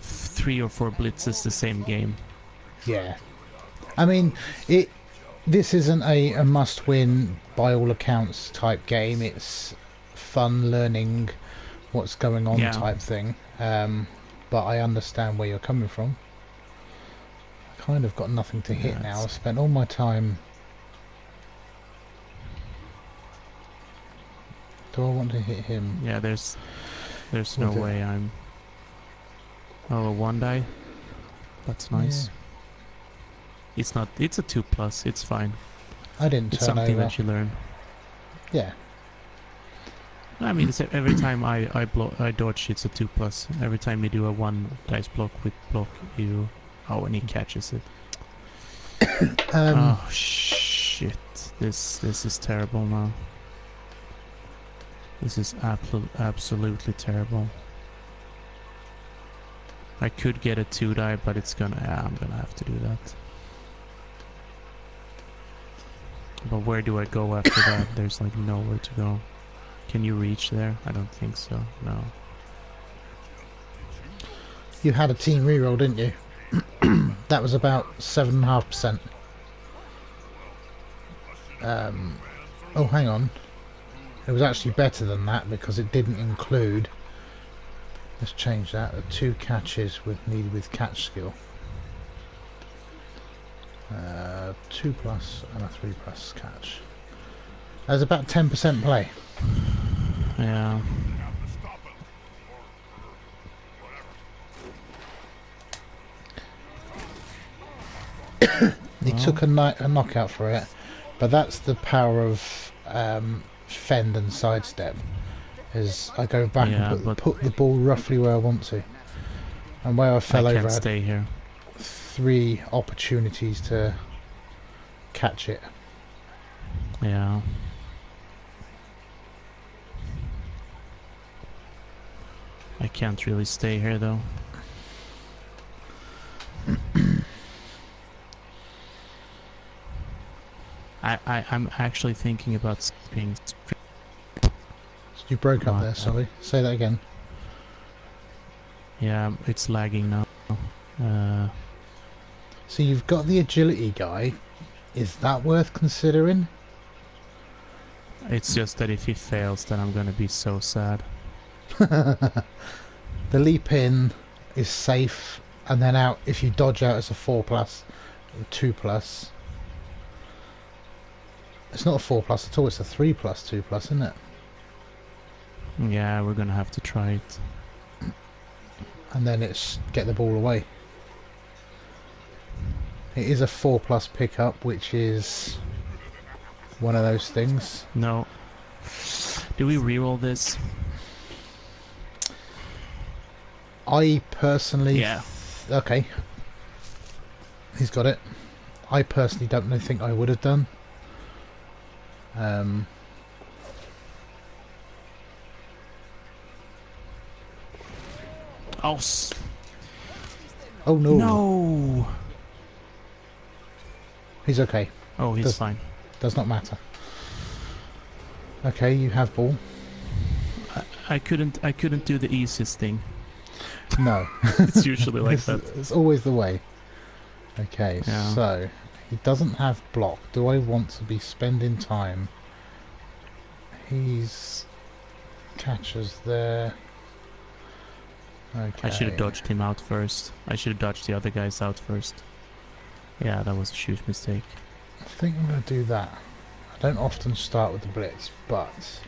3 or 4 blitzes the same game. Yeah. I mean, this isn't a must-win by all accounts type game. It's fun learning what's going on type thing. But I understand where you're coming from. Kind of got nothing to hit now. I've spent all my time. Do I want to hit him? Yeah, there's no way I'm. Oh, 1 die. That's nice. Yeah. It's not. It's a 2+. It's fine. I didn't It's turn something over. that you learn. Yeah. I mean, it's every time I dodge, it's a 2+. Every time you do a 1 dice block with block, you. Oh, and he catches it. Oh shit! This is terrible now. This is absolutely terrible. I could get a 2 die, but it's gonna. Yeah, I'm gonna have to do that. But where do I go after that? There's like nowhere to go. Can you reach there? I don't think so. No. You had a team reroll, didn't you? That was about 7.5%. Oh, hang on. It was actually better than that because it didn't include. Let's change that. 2 catches needed with catch skill. 2+ and a 3+ catch. That was about 10% play. Yeah. He took a knockout for it, but that's the power of fend and sidestep. Is I go back and put the ball roughly where I want to, and where I fell over, I had stay here. 3 opportunities to catch it. Yeah. I can't really stay here though. I'm actually thinking about skipping. You broke up there, sorry. Say that again. Yeah, it's lagging now. So you've got the agility guy Is that worth considering? It's just that if he fails, then I'm gonna be so sad. The leap in is safe, and then out. If you dodge out, it's a 4+, 2+. It's not a 4+ at all. It's a 3+, 2+, isn't it? Yeah, we're gonna have to try it. And then it's get the ball away. It is a 4+ pickup, which is one of those things. No. Do we reroll this? I personally... Yeah. Okay. He's got it. I personally don't think I would have done. Oh. Oh no. No. He's okay. Oh, he's fine. Does not matter. Okay, you have ball. I couldn't do the easiest thing. No. It's usually like that. It's always the way. Okay, Yeah. so he doesn't have block. Do I want to be spending time? He's catches there. Okay. I should have dodged him out first. I should have dodged the other guys out first. Yeah, that was a huge mistake. I think I'm going to do that. I don't often start with the blitz, but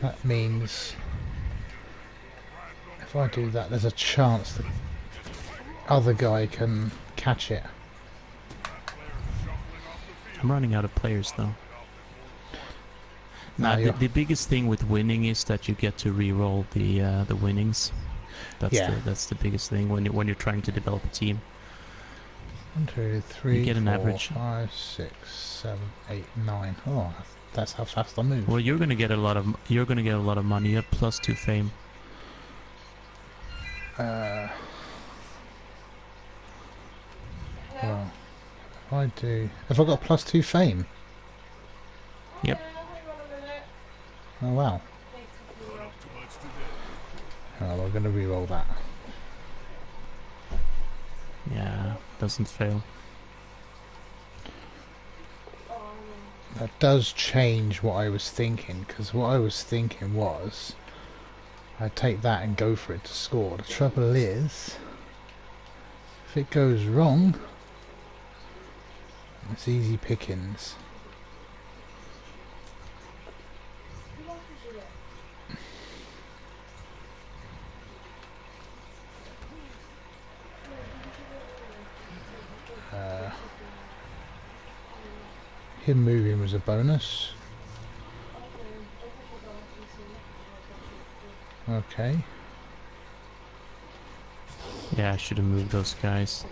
that means if I do that, there's a chance the other guy can catch it. I'm running out of players though. No, the biggest thing with winning is that you get to re-roll the winnings. That's the biggest thing when you're trying to develop a team. 1, 2, 3, You get an 4, average. 5, 6, 7, 8, 9. Oh, that's how fast I move. Well, you're gonna get a lot of money. You have +2 fame. Well, if I got +2 fame. Yep. Oh wow. Oh, we're going to re-roll that. Yeah, doesn't fail. That does change what I was thinking, because what I was thinking was I'd take that and go for it to score. The trouble is, if it goes wrong, it's easy pickings. Him moving was a bonus. Okay. Yeah, I should have moved those guys.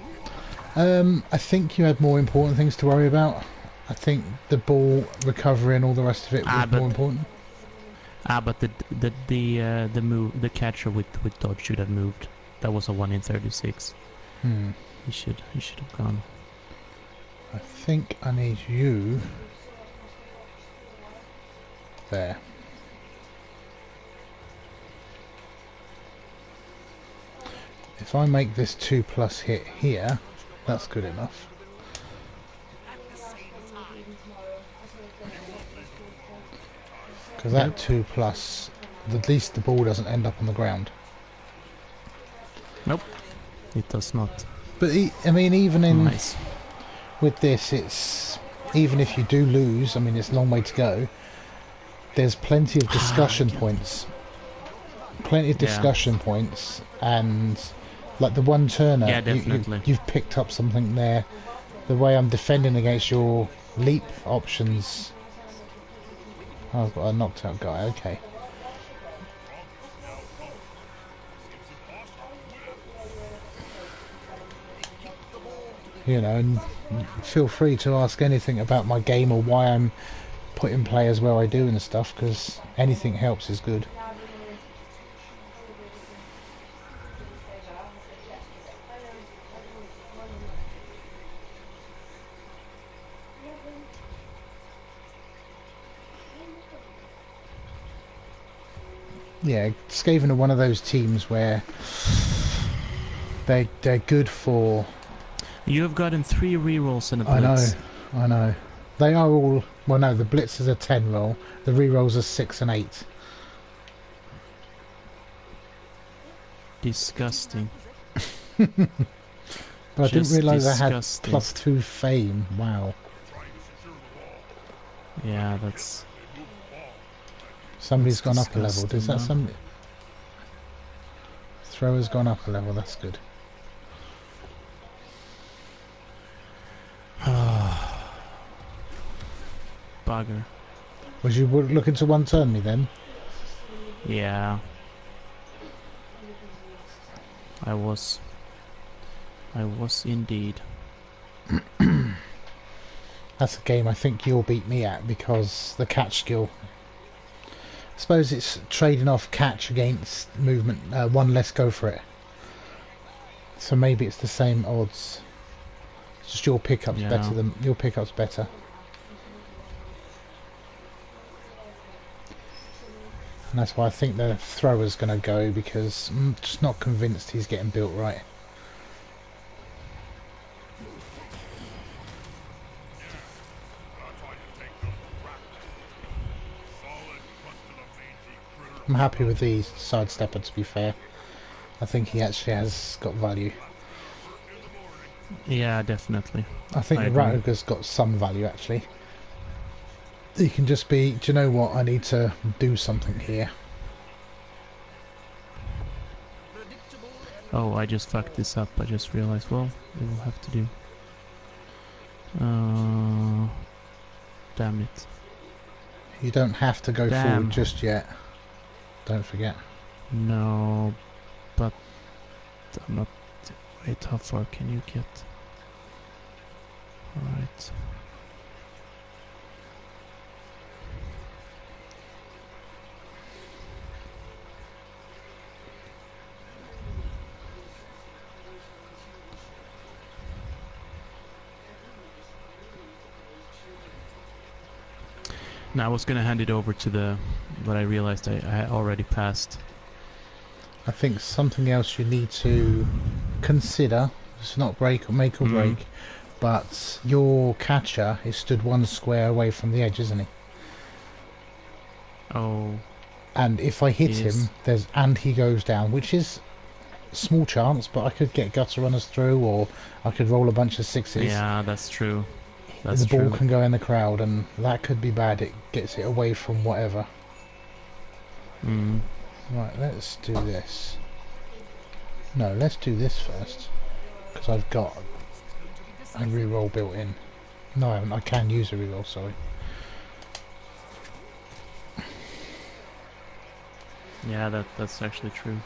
I think you had more important things to worry about. I think the ball recovery and all the rest of it was more important. But the catcher with dodge should have moved. That was a 1 in 36. He should have gone. I think I need you there. If I make this 2+ hit here, that's good enough. Because that 2+, at least the ball doesn't end up on the ground. Nope, it does not. But I mean, even in Nice. with this, it's even if you do lose, I mean, it's a long way to go. There's plenty of discussion points. Plenty of discussion points, and like the one turner, Yeah, definitely. you've picked up something there. The way I'm defending against your leap options. Oh, I've got a knocked out guy, okay. You know, and feel free to ask anything about my game or why I'm putting players where I do and stuff, because anything helps is good. Yeah, Skaven are one of those teams where they're good for... You have gotten 3 rerolls and a I know, blitz. I know. They are all... Well, no, the blitz is a 10 roll. The rerolls are 6 and 8. Disgusting. But I didn't Just realise I had disgusting. +2 fame. Wow. Yeah, that's... Somebody's That's gone up a level. Does that disgusting, somebody... Thrower's gone up a level. That's good. Bugger. Was you looking to one-turn me then? Yeah. I was indeed. That's a game I think you'll beat me at because the catch skill. I suppose it's trading off catch against movement. One less go for it. So maybe it's the same odds. It's just your pickup's better than your pickup's better. And that's why I think the thrower's going to go because I'm just not convinced he's getting built right. I'm happy with the sidestepper, to be fair. I think he actually has got value. Yeah, definitely. I think the rat ogre's got some value actually. He can just be, do you know what, I need to do something here. Oh, I just fucked this up. I just realized, well, we will have to do. Damn it. You don't have to go forward just yet. Don't forget. No, but I'm not... Wait, how far can you get? Alright. Now I was gonna hand it over to the... But I realized I already passed. I think something else you need to consider, it's not make or break, but your catcher is stood one square away from the edge, isn't he? Oh. And if I hit him, and he goes down, which is small chance, but I could get gutter runners through, or I could roll a bunch of sixes. Yeah, that's true. That's the ball true. can go in the crowd, and that could be bad. It gets it away from whatever. Right, let's do this. No, let's do this first, because I've got a reroll built in. No, I haven't. I can use a reroll, sorry. Yeah, that's actually true.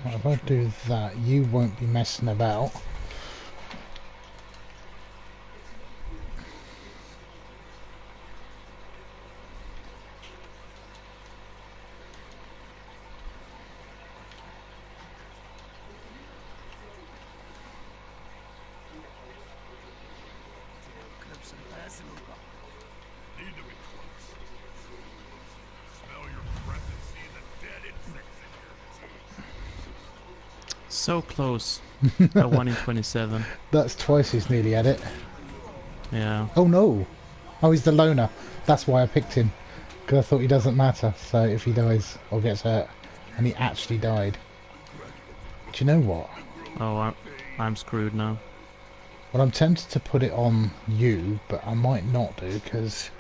Right, if I do that, you won't be messing about. So close. A 1 in 27. That's twice he's nearly at it. Yeah. Oh no! Oh, he's the loner. That's why I picked him. Because I thought he doesn't matter. So if he dies or gets hurt. And he actually died. Do you know what? Oh, I'm screwed now. Well, I'm tempted to put it on you, but I might not do because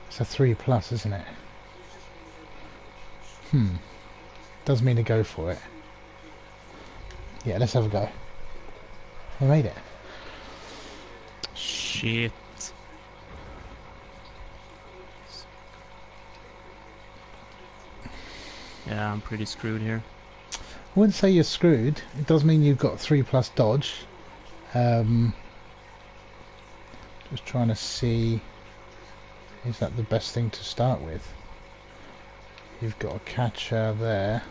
it's a 3+, isn't it? Does mean to go for it. Yeah, let's have a go. I made it. Shit. Yeah, I'm pretty screwed here. I wouldn't say you're screwed. It does mean you've got 3+ dodge. Just trying to see, is that the best thing to start with? You've got a catcher there.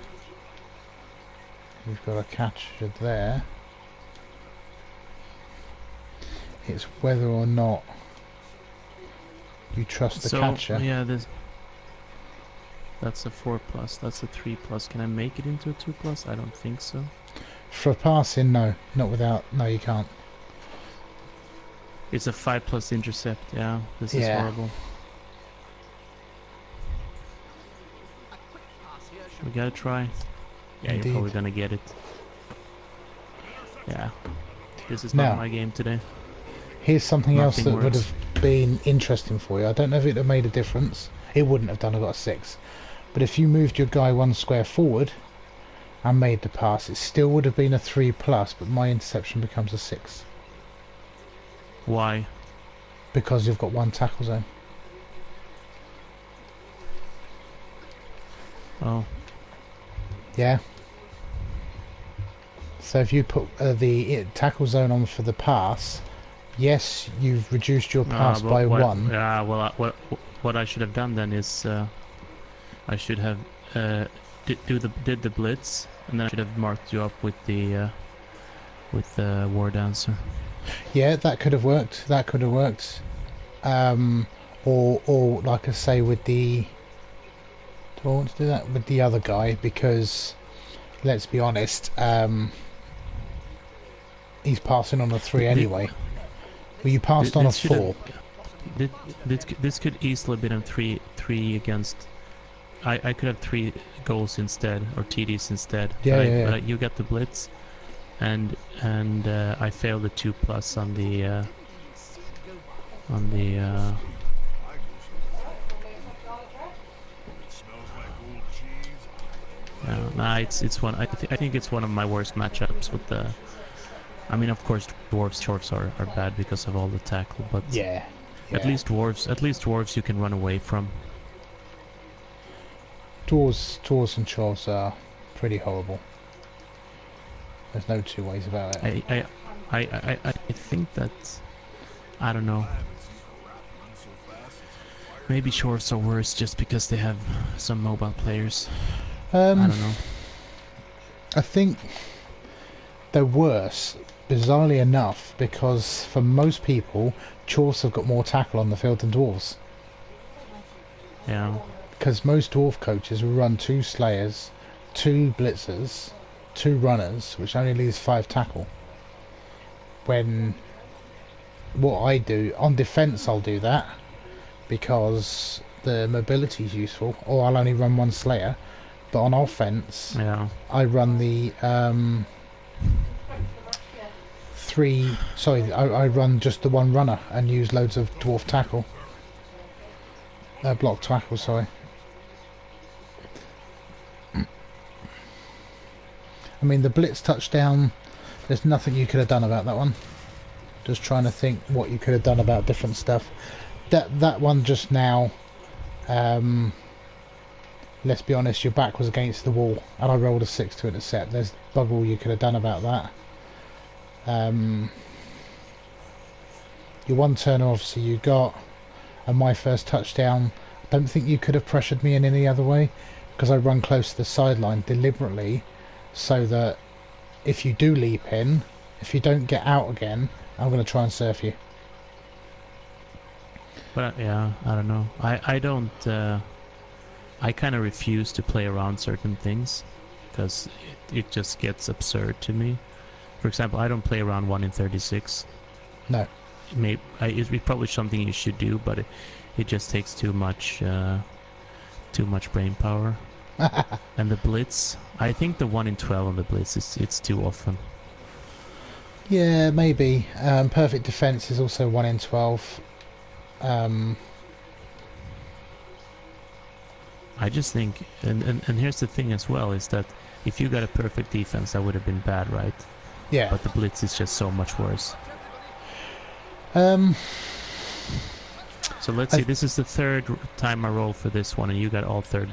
You've got a catcher there. It's whether or not you trust the catcher. Yeah, That's a 4+. That's a 3+. Can I make it into a 2+? I don't think so. For a passing, no. Not without... No, you can't. It's a 5+ intercept. Yeah, this is Yeah. horrible. We gotta try. Yeah, Indeed. you're probably gonna get it. Yeah. This is Now, not my game today. Here's something else Nothing that would works. have been interesting for you. I don't know if it would have made a difference. It wouldn't have done. I got a 6. But if you moved your guy 1 square forward and made the pass, it still would have been a 3+, but my interception becomes a 6. Why? Because you've got 1 tackle zone. Oh. Yeah. So if you put the tackle zone on for the pass, yes, you've reduced your pass but by what, 1. Yeah, well, what I should have done then is I should have did the blitz, and then I should have marked you up with the war dancer. Yeah, that could have worked. That could have worked. Or like I say, with the... Do I want to do that with the other guy? Because, let's be honest, he's passing on a 3 anyway. Well, you passed on a 4. This could easily have been a 3 against... I could have 3 goals instead, or TDs instead. Yeah, but yeah. But you got the blitz, and I failed the 2+ on the nah, it's one. I think it's one of my worst matchups with the. I mean, of course, dwarves are bad because of all the tackle, but Yeah. at least dwarves you can run away from. Dwarves and chores are pretty horrible. There's no 2 ways about it. I think that, I don't know. Maybe shorts are worse just because they have some mobile players. I don't know. I think they're worse, bizarrely enough, because for most people, chores have got more tackle on the field than dwarves. Yeah. Because most dwarf coaches will run 2 slayers, 2 blitzers, 2 runners, which only leaves 5 tackle. When what I do on defense, I'll do that because the mobility is useful, or I'll only run 1 slayer. But on offense, Yeah. I run the 3. Sorry, I run just the 1 runner and use loads of dwarf tackle. Block tackle, sorry. I mean, the blitz touchdown, there's nothing you could have done about that one. Just trying to think what you could have done about different stuff. That one just now, let's be honest, your back was against the wall and I rolled a 6 to intercept. There's bug all you could have done about that. Your 1 turner obviously you got, and my first touchdown, I don't think you could have pressured me in any other way, because I run close to the sideline deliberately so that if you do leap in, if you don't get out again, I'm going to try and surf you. But yeah, I don't know. I don't. I kind of refuse to play around certain things because it just gets absurd to me. For example, I don't play around 1 in 36. No. It's probably something you should do, but it just takes too much brain power. And the blitz, I think the 1 in 12 on the blitz it's too often. Yeah, maybe. Perfect defense is also 1 in 12. I just think, and here's the thing as well, is that if you got a perfect defense, that would have been bad, right? Yeah. But the blitz is just so much worse. So let's see, this is the 3rd time I roll for this one, and you got all 3rd.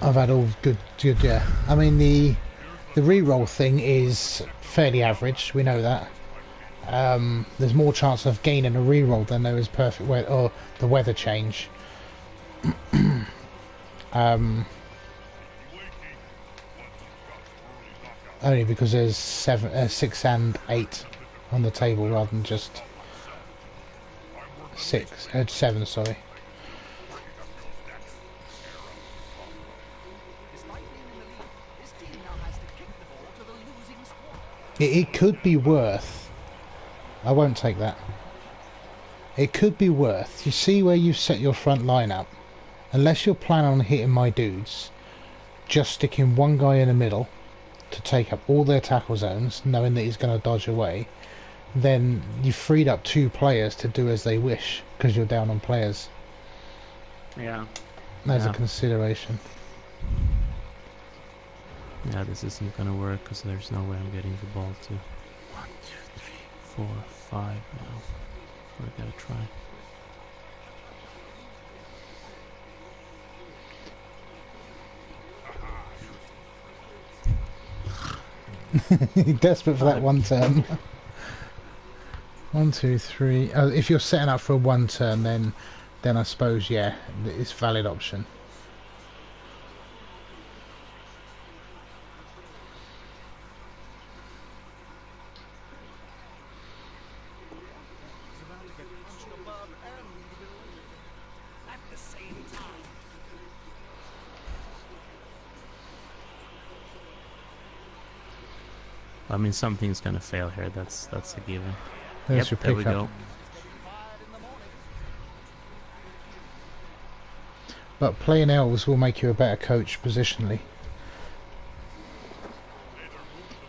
I've had all good, yeah. I mean, the re-roll thing is fairly average, we know that. There's more chance of gaining a re-roll than there is perfect weather, or the weather change. Only because there's 6 and 8 on the table rather than just 7, sorry. It could be worth... I won't take that. It could be worth... You see where you set your front line up? Unless you're planning on hitting my dudes, just sticking one guy in the middle to take up all their tackle zones, knowing that he's going to dodge away, then you've freed up 2 players to do as they wish, because you're down on players. Yeah. There's a consideration. Yeah, this isn't gonna work because there's no way I'm getting the ball to 1, 2, 3, 4, 5 now. We gotta try. Desperate for that one turn. 1, 2, 3. If you're setting up for a 1 turn, then I suppose, yeah, it's a valid option. I mean, something's gonna fail here. That's a given. There's Yep, your there we pickup. go. But playing elves will make you a better coach positionally.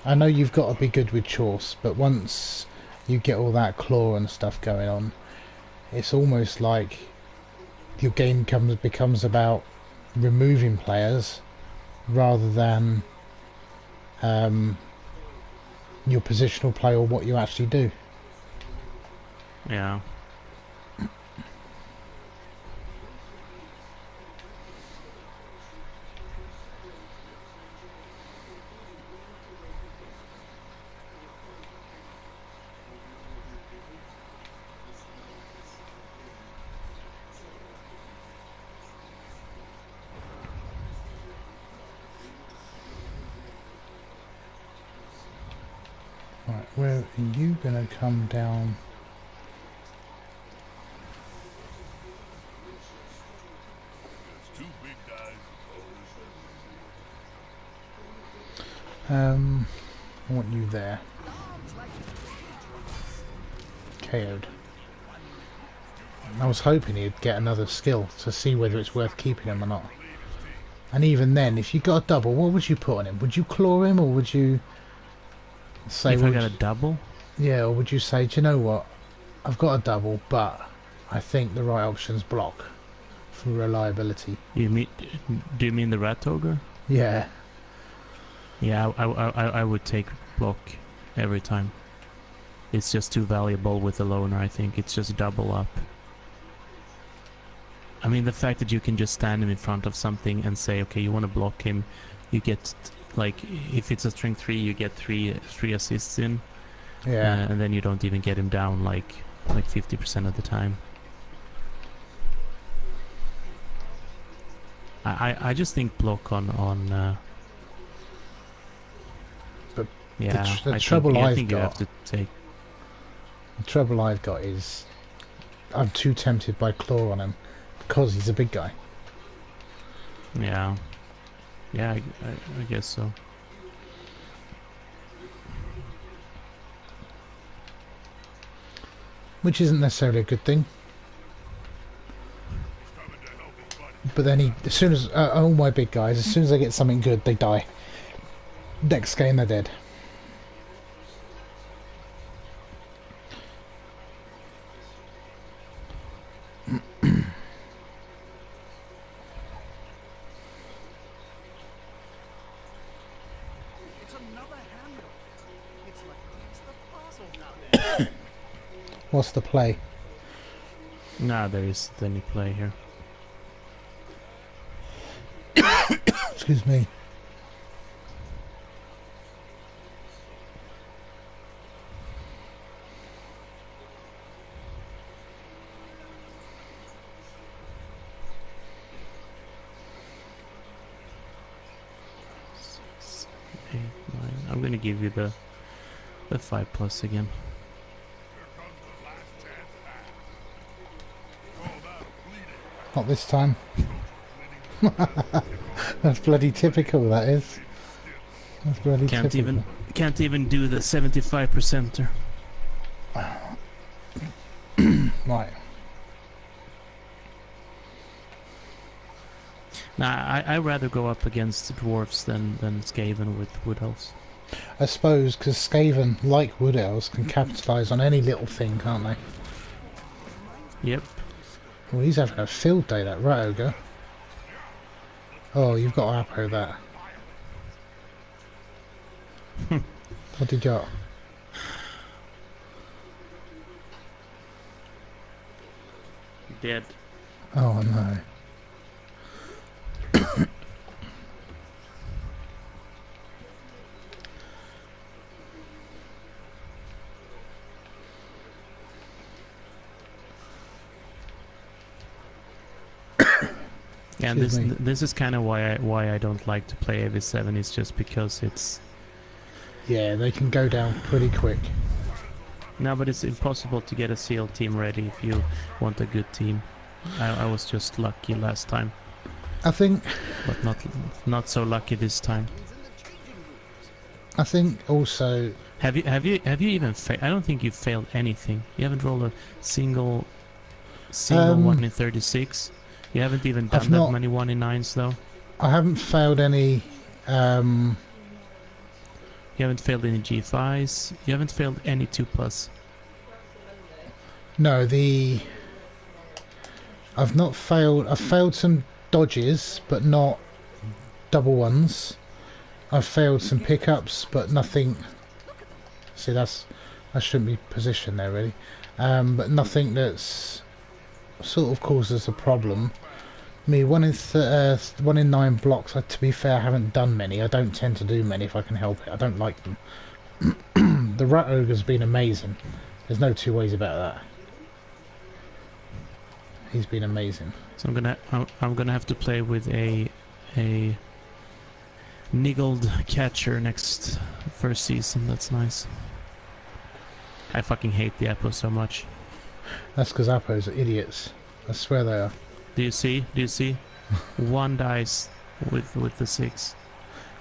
I know you've got to be good with chores, but once you get all that claw and stuff going on, it's almost like your game becomes about removing players rather than your positional play or what you actually do. Yeah. Right, where are you gonna come down? I want you there. KO'd. I was hoping he'd get another skill to see whether it's worth keeping him or not. And even then, if you got a double, what would you put on him? Would you claw him, or would you say... If I got a double? Yeah, or would you say, do you know what? I've got a double, but I think the right option's block for reliability. Do you mean the rat ogre? Yeah. Yeah, I would take block every time. It's just too valuable with the loner, I think. It's just double up. I mean, the fact that you can just stand him in front of something and say, okay, you want to block him, you get, like, if it's a string 3, you get three assists in. Yeah. And then you don't even get him down, like 50% of the time. I just think block on But yeah, the trouble I I've think you got... have to take... The trouble I've got is I'm too tempted by claw on him because he's a big guy. Yeah. Yeah, I guess so. Which isn't necessarily a good thing. But then as soon as all my big guys, as soon as they get something good, they die. Next game they're dead. What's the play? Nah, there isn't any play here. Excuse me. Six, 8, 9. I'm gonna give you the 5+ again. Not this time. That's bloody typical, that is. That's bloody typical. Can't even do the 75%er. Right. Nah, I rather go up against dwarves than Skaven with wood elves. I suppose because Skaven, like Wood Elves, can capitalise on any little thing, can't they? Yep. Well, he's having a field day, that rat ogre. Oh, you've got to appo that. What did you got? Dead. Oh no. And this is kind of why I don't like to play AV7. It's just because it's... Yeah, they can go down pretty quick. No, but it's impossible to get a SEAL team ready if you want a good team. I was just lucky last time. I think... But not so lucky this time. I think also... Have you even I don't think you failed anything. You haven't rolled a single 1 in 36. You haven't even done that many 1 in 9s though. I haven't failed any... You haven't failed any G5s. You haven't failed any 2+. No, I've not failed... I've failed some dodges, but not double ones. I've failed some pickups, but nothing... See, I shouldn't be positioned there, really. But nothing that's sort of causes a problem. Me, 1 in 9 blocks, to be fair, I haven't done many. I don't tend to do many if I can help it. I don't like them. The Rat Ogre's been amazing. There's no two ways about that. He's been amazing. So I'm gonna have to play with a niggled catcher next first season. That's nice. I fucking hate the Apo so much. That's because Apos are idiots. I swear they are. Do you see? 1 dice with the 6.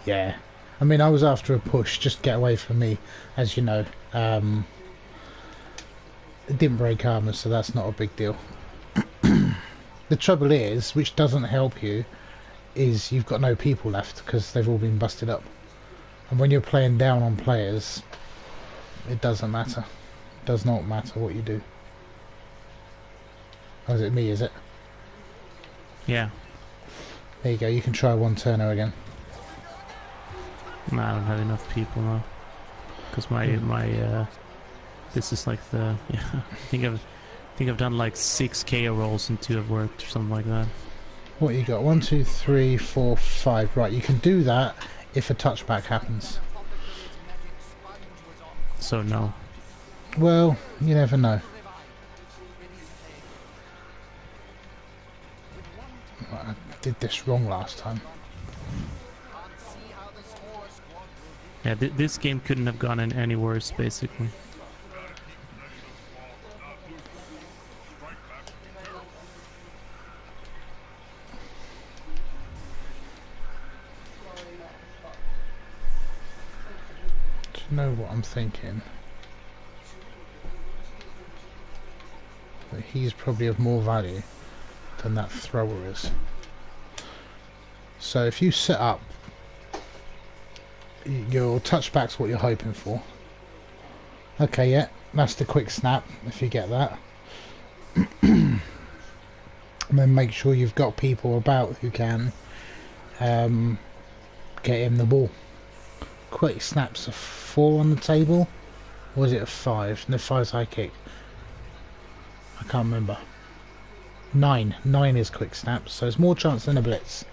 Yeah. I mean, I was after a push, just get away from me, as you know. It didn't break armor, so that's not a big deal. The trouble is, which doesn't help you, is you've got no people left, because they've all been busted up. And when you're playing down on players, it doesn't matter. It does not matter what you do. Oh, is it me, is it? Yeah. There you go, you can try 1 turner again. No, I don't have enough people now. Because my this is like the... Yeah, I think I've done like 6 KO rolls and 2 have worked or something like that. What you got? 1, 2, 3, 4, 5. Right, you can do that if a touchback happens. So no. Well, you never know. I did this wrong last time. Yeah, this game couldn't have gone any worse, basically. Do you know what I'm thinking? That he's probably of more value than that thrower is. So if you set up, your touchback's what you're hoping for. Okay, yeah, that's the quick snap, if you get that. And then make sure you've got people about who can get him the ball. Quick snap's a 4 on the table, or is it a 5? No, 5's high kick. I can't remember. 9 is quick snap, so it's more chance than a blitz.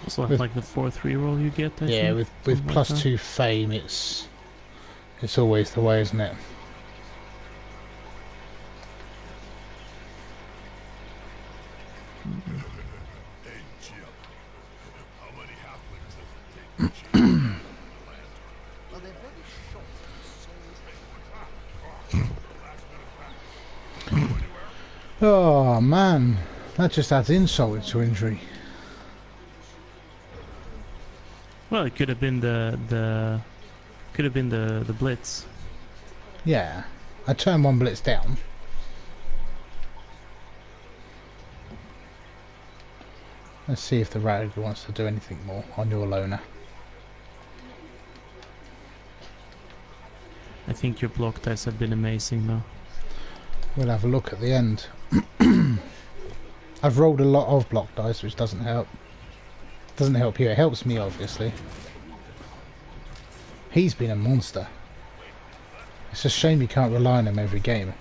So like the 4-3 roll you get. Yeah, with plus like 2 fame, it's always the way, isn't it? Oh man, that just adds insult to injury. Well, it could have been the blitz. Yeah, I turned one blitz down. Let's see if the Radical wants to do anything more on your loner. I think your block dice have been amazing though. We'll have a look at the end. I've rolled a lot of block dice, which doesn't help. Doesn't help you, it helps me obviously. He's been a monster. It's a shame you can't rely on him every game.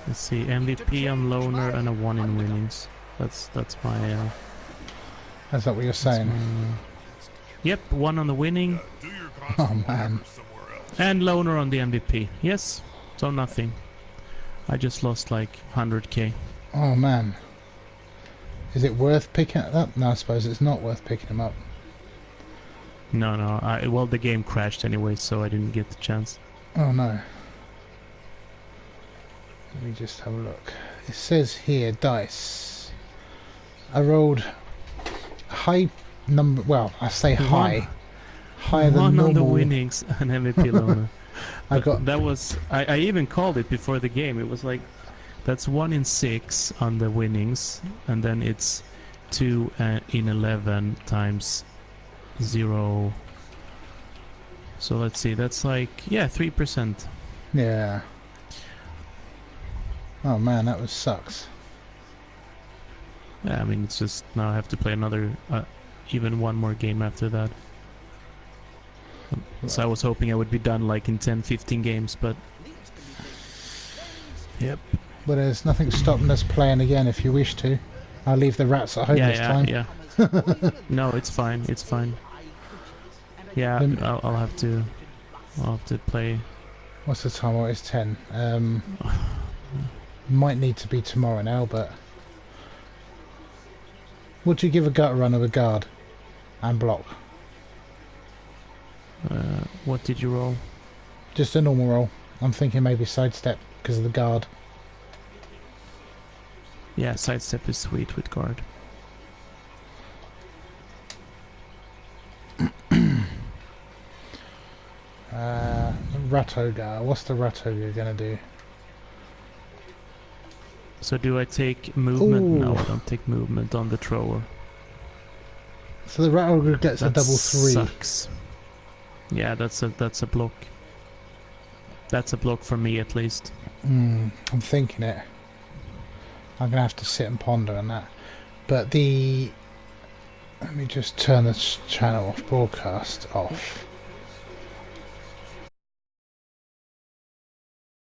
Let's see, MVP on loner and a 1 in winnings. That's my. Is that what you're saying? Yep, 1 on the winning. Oh man. And loner on the MVP. Yes, so nothing. I just lost like 100k. Oh man. Is it worth picking it up? No, I suppose it's not worth picking him up. No. Well, the game crashed anyway, so I didn't get the chance. Oh no. Let me just have a look. It says here, dice. I rolled high number, well, I say high. Higher than normal. 1 on the winnings and MVP loner. That was, I even called it before the game. It was like, that's 1 in 6 on the winnings, and then it's 2 in 11 times 0. So let's see, that's like, yeah, 3%. Yeah. Oh man, that sucks. Yeah, I mean, it's just, now I have to play another, even 1 more game after that. So I was hoping I would be done like in 10-15 games, but... Yep. But there's nothing stopping us playing again if you wish to. I'll leave the rats at home this time. Yeah. No, it's fine, it's fine. Yeah, I'll have to play. What's the time? Oh, it's 10. Might need to be tomorrow now, but... Would you give a gut run of a guard and block? What did you roll? Just a normal roll. I'm thinking maybe sidestep because of the guard. Yeah, sidestep is sweet with guard. Ratoga. What's the Ratoga gonna do? So do I take movement? Ooh. No, I don't take movement on the thrower. So the Ratoga gets a double 3. Sucks. Yeah, that's a block. That's a block for me at least. I'm thinking it. I'm gonna have to sit and ponder on that. But the... Let me just turn this channel off, broadcast off.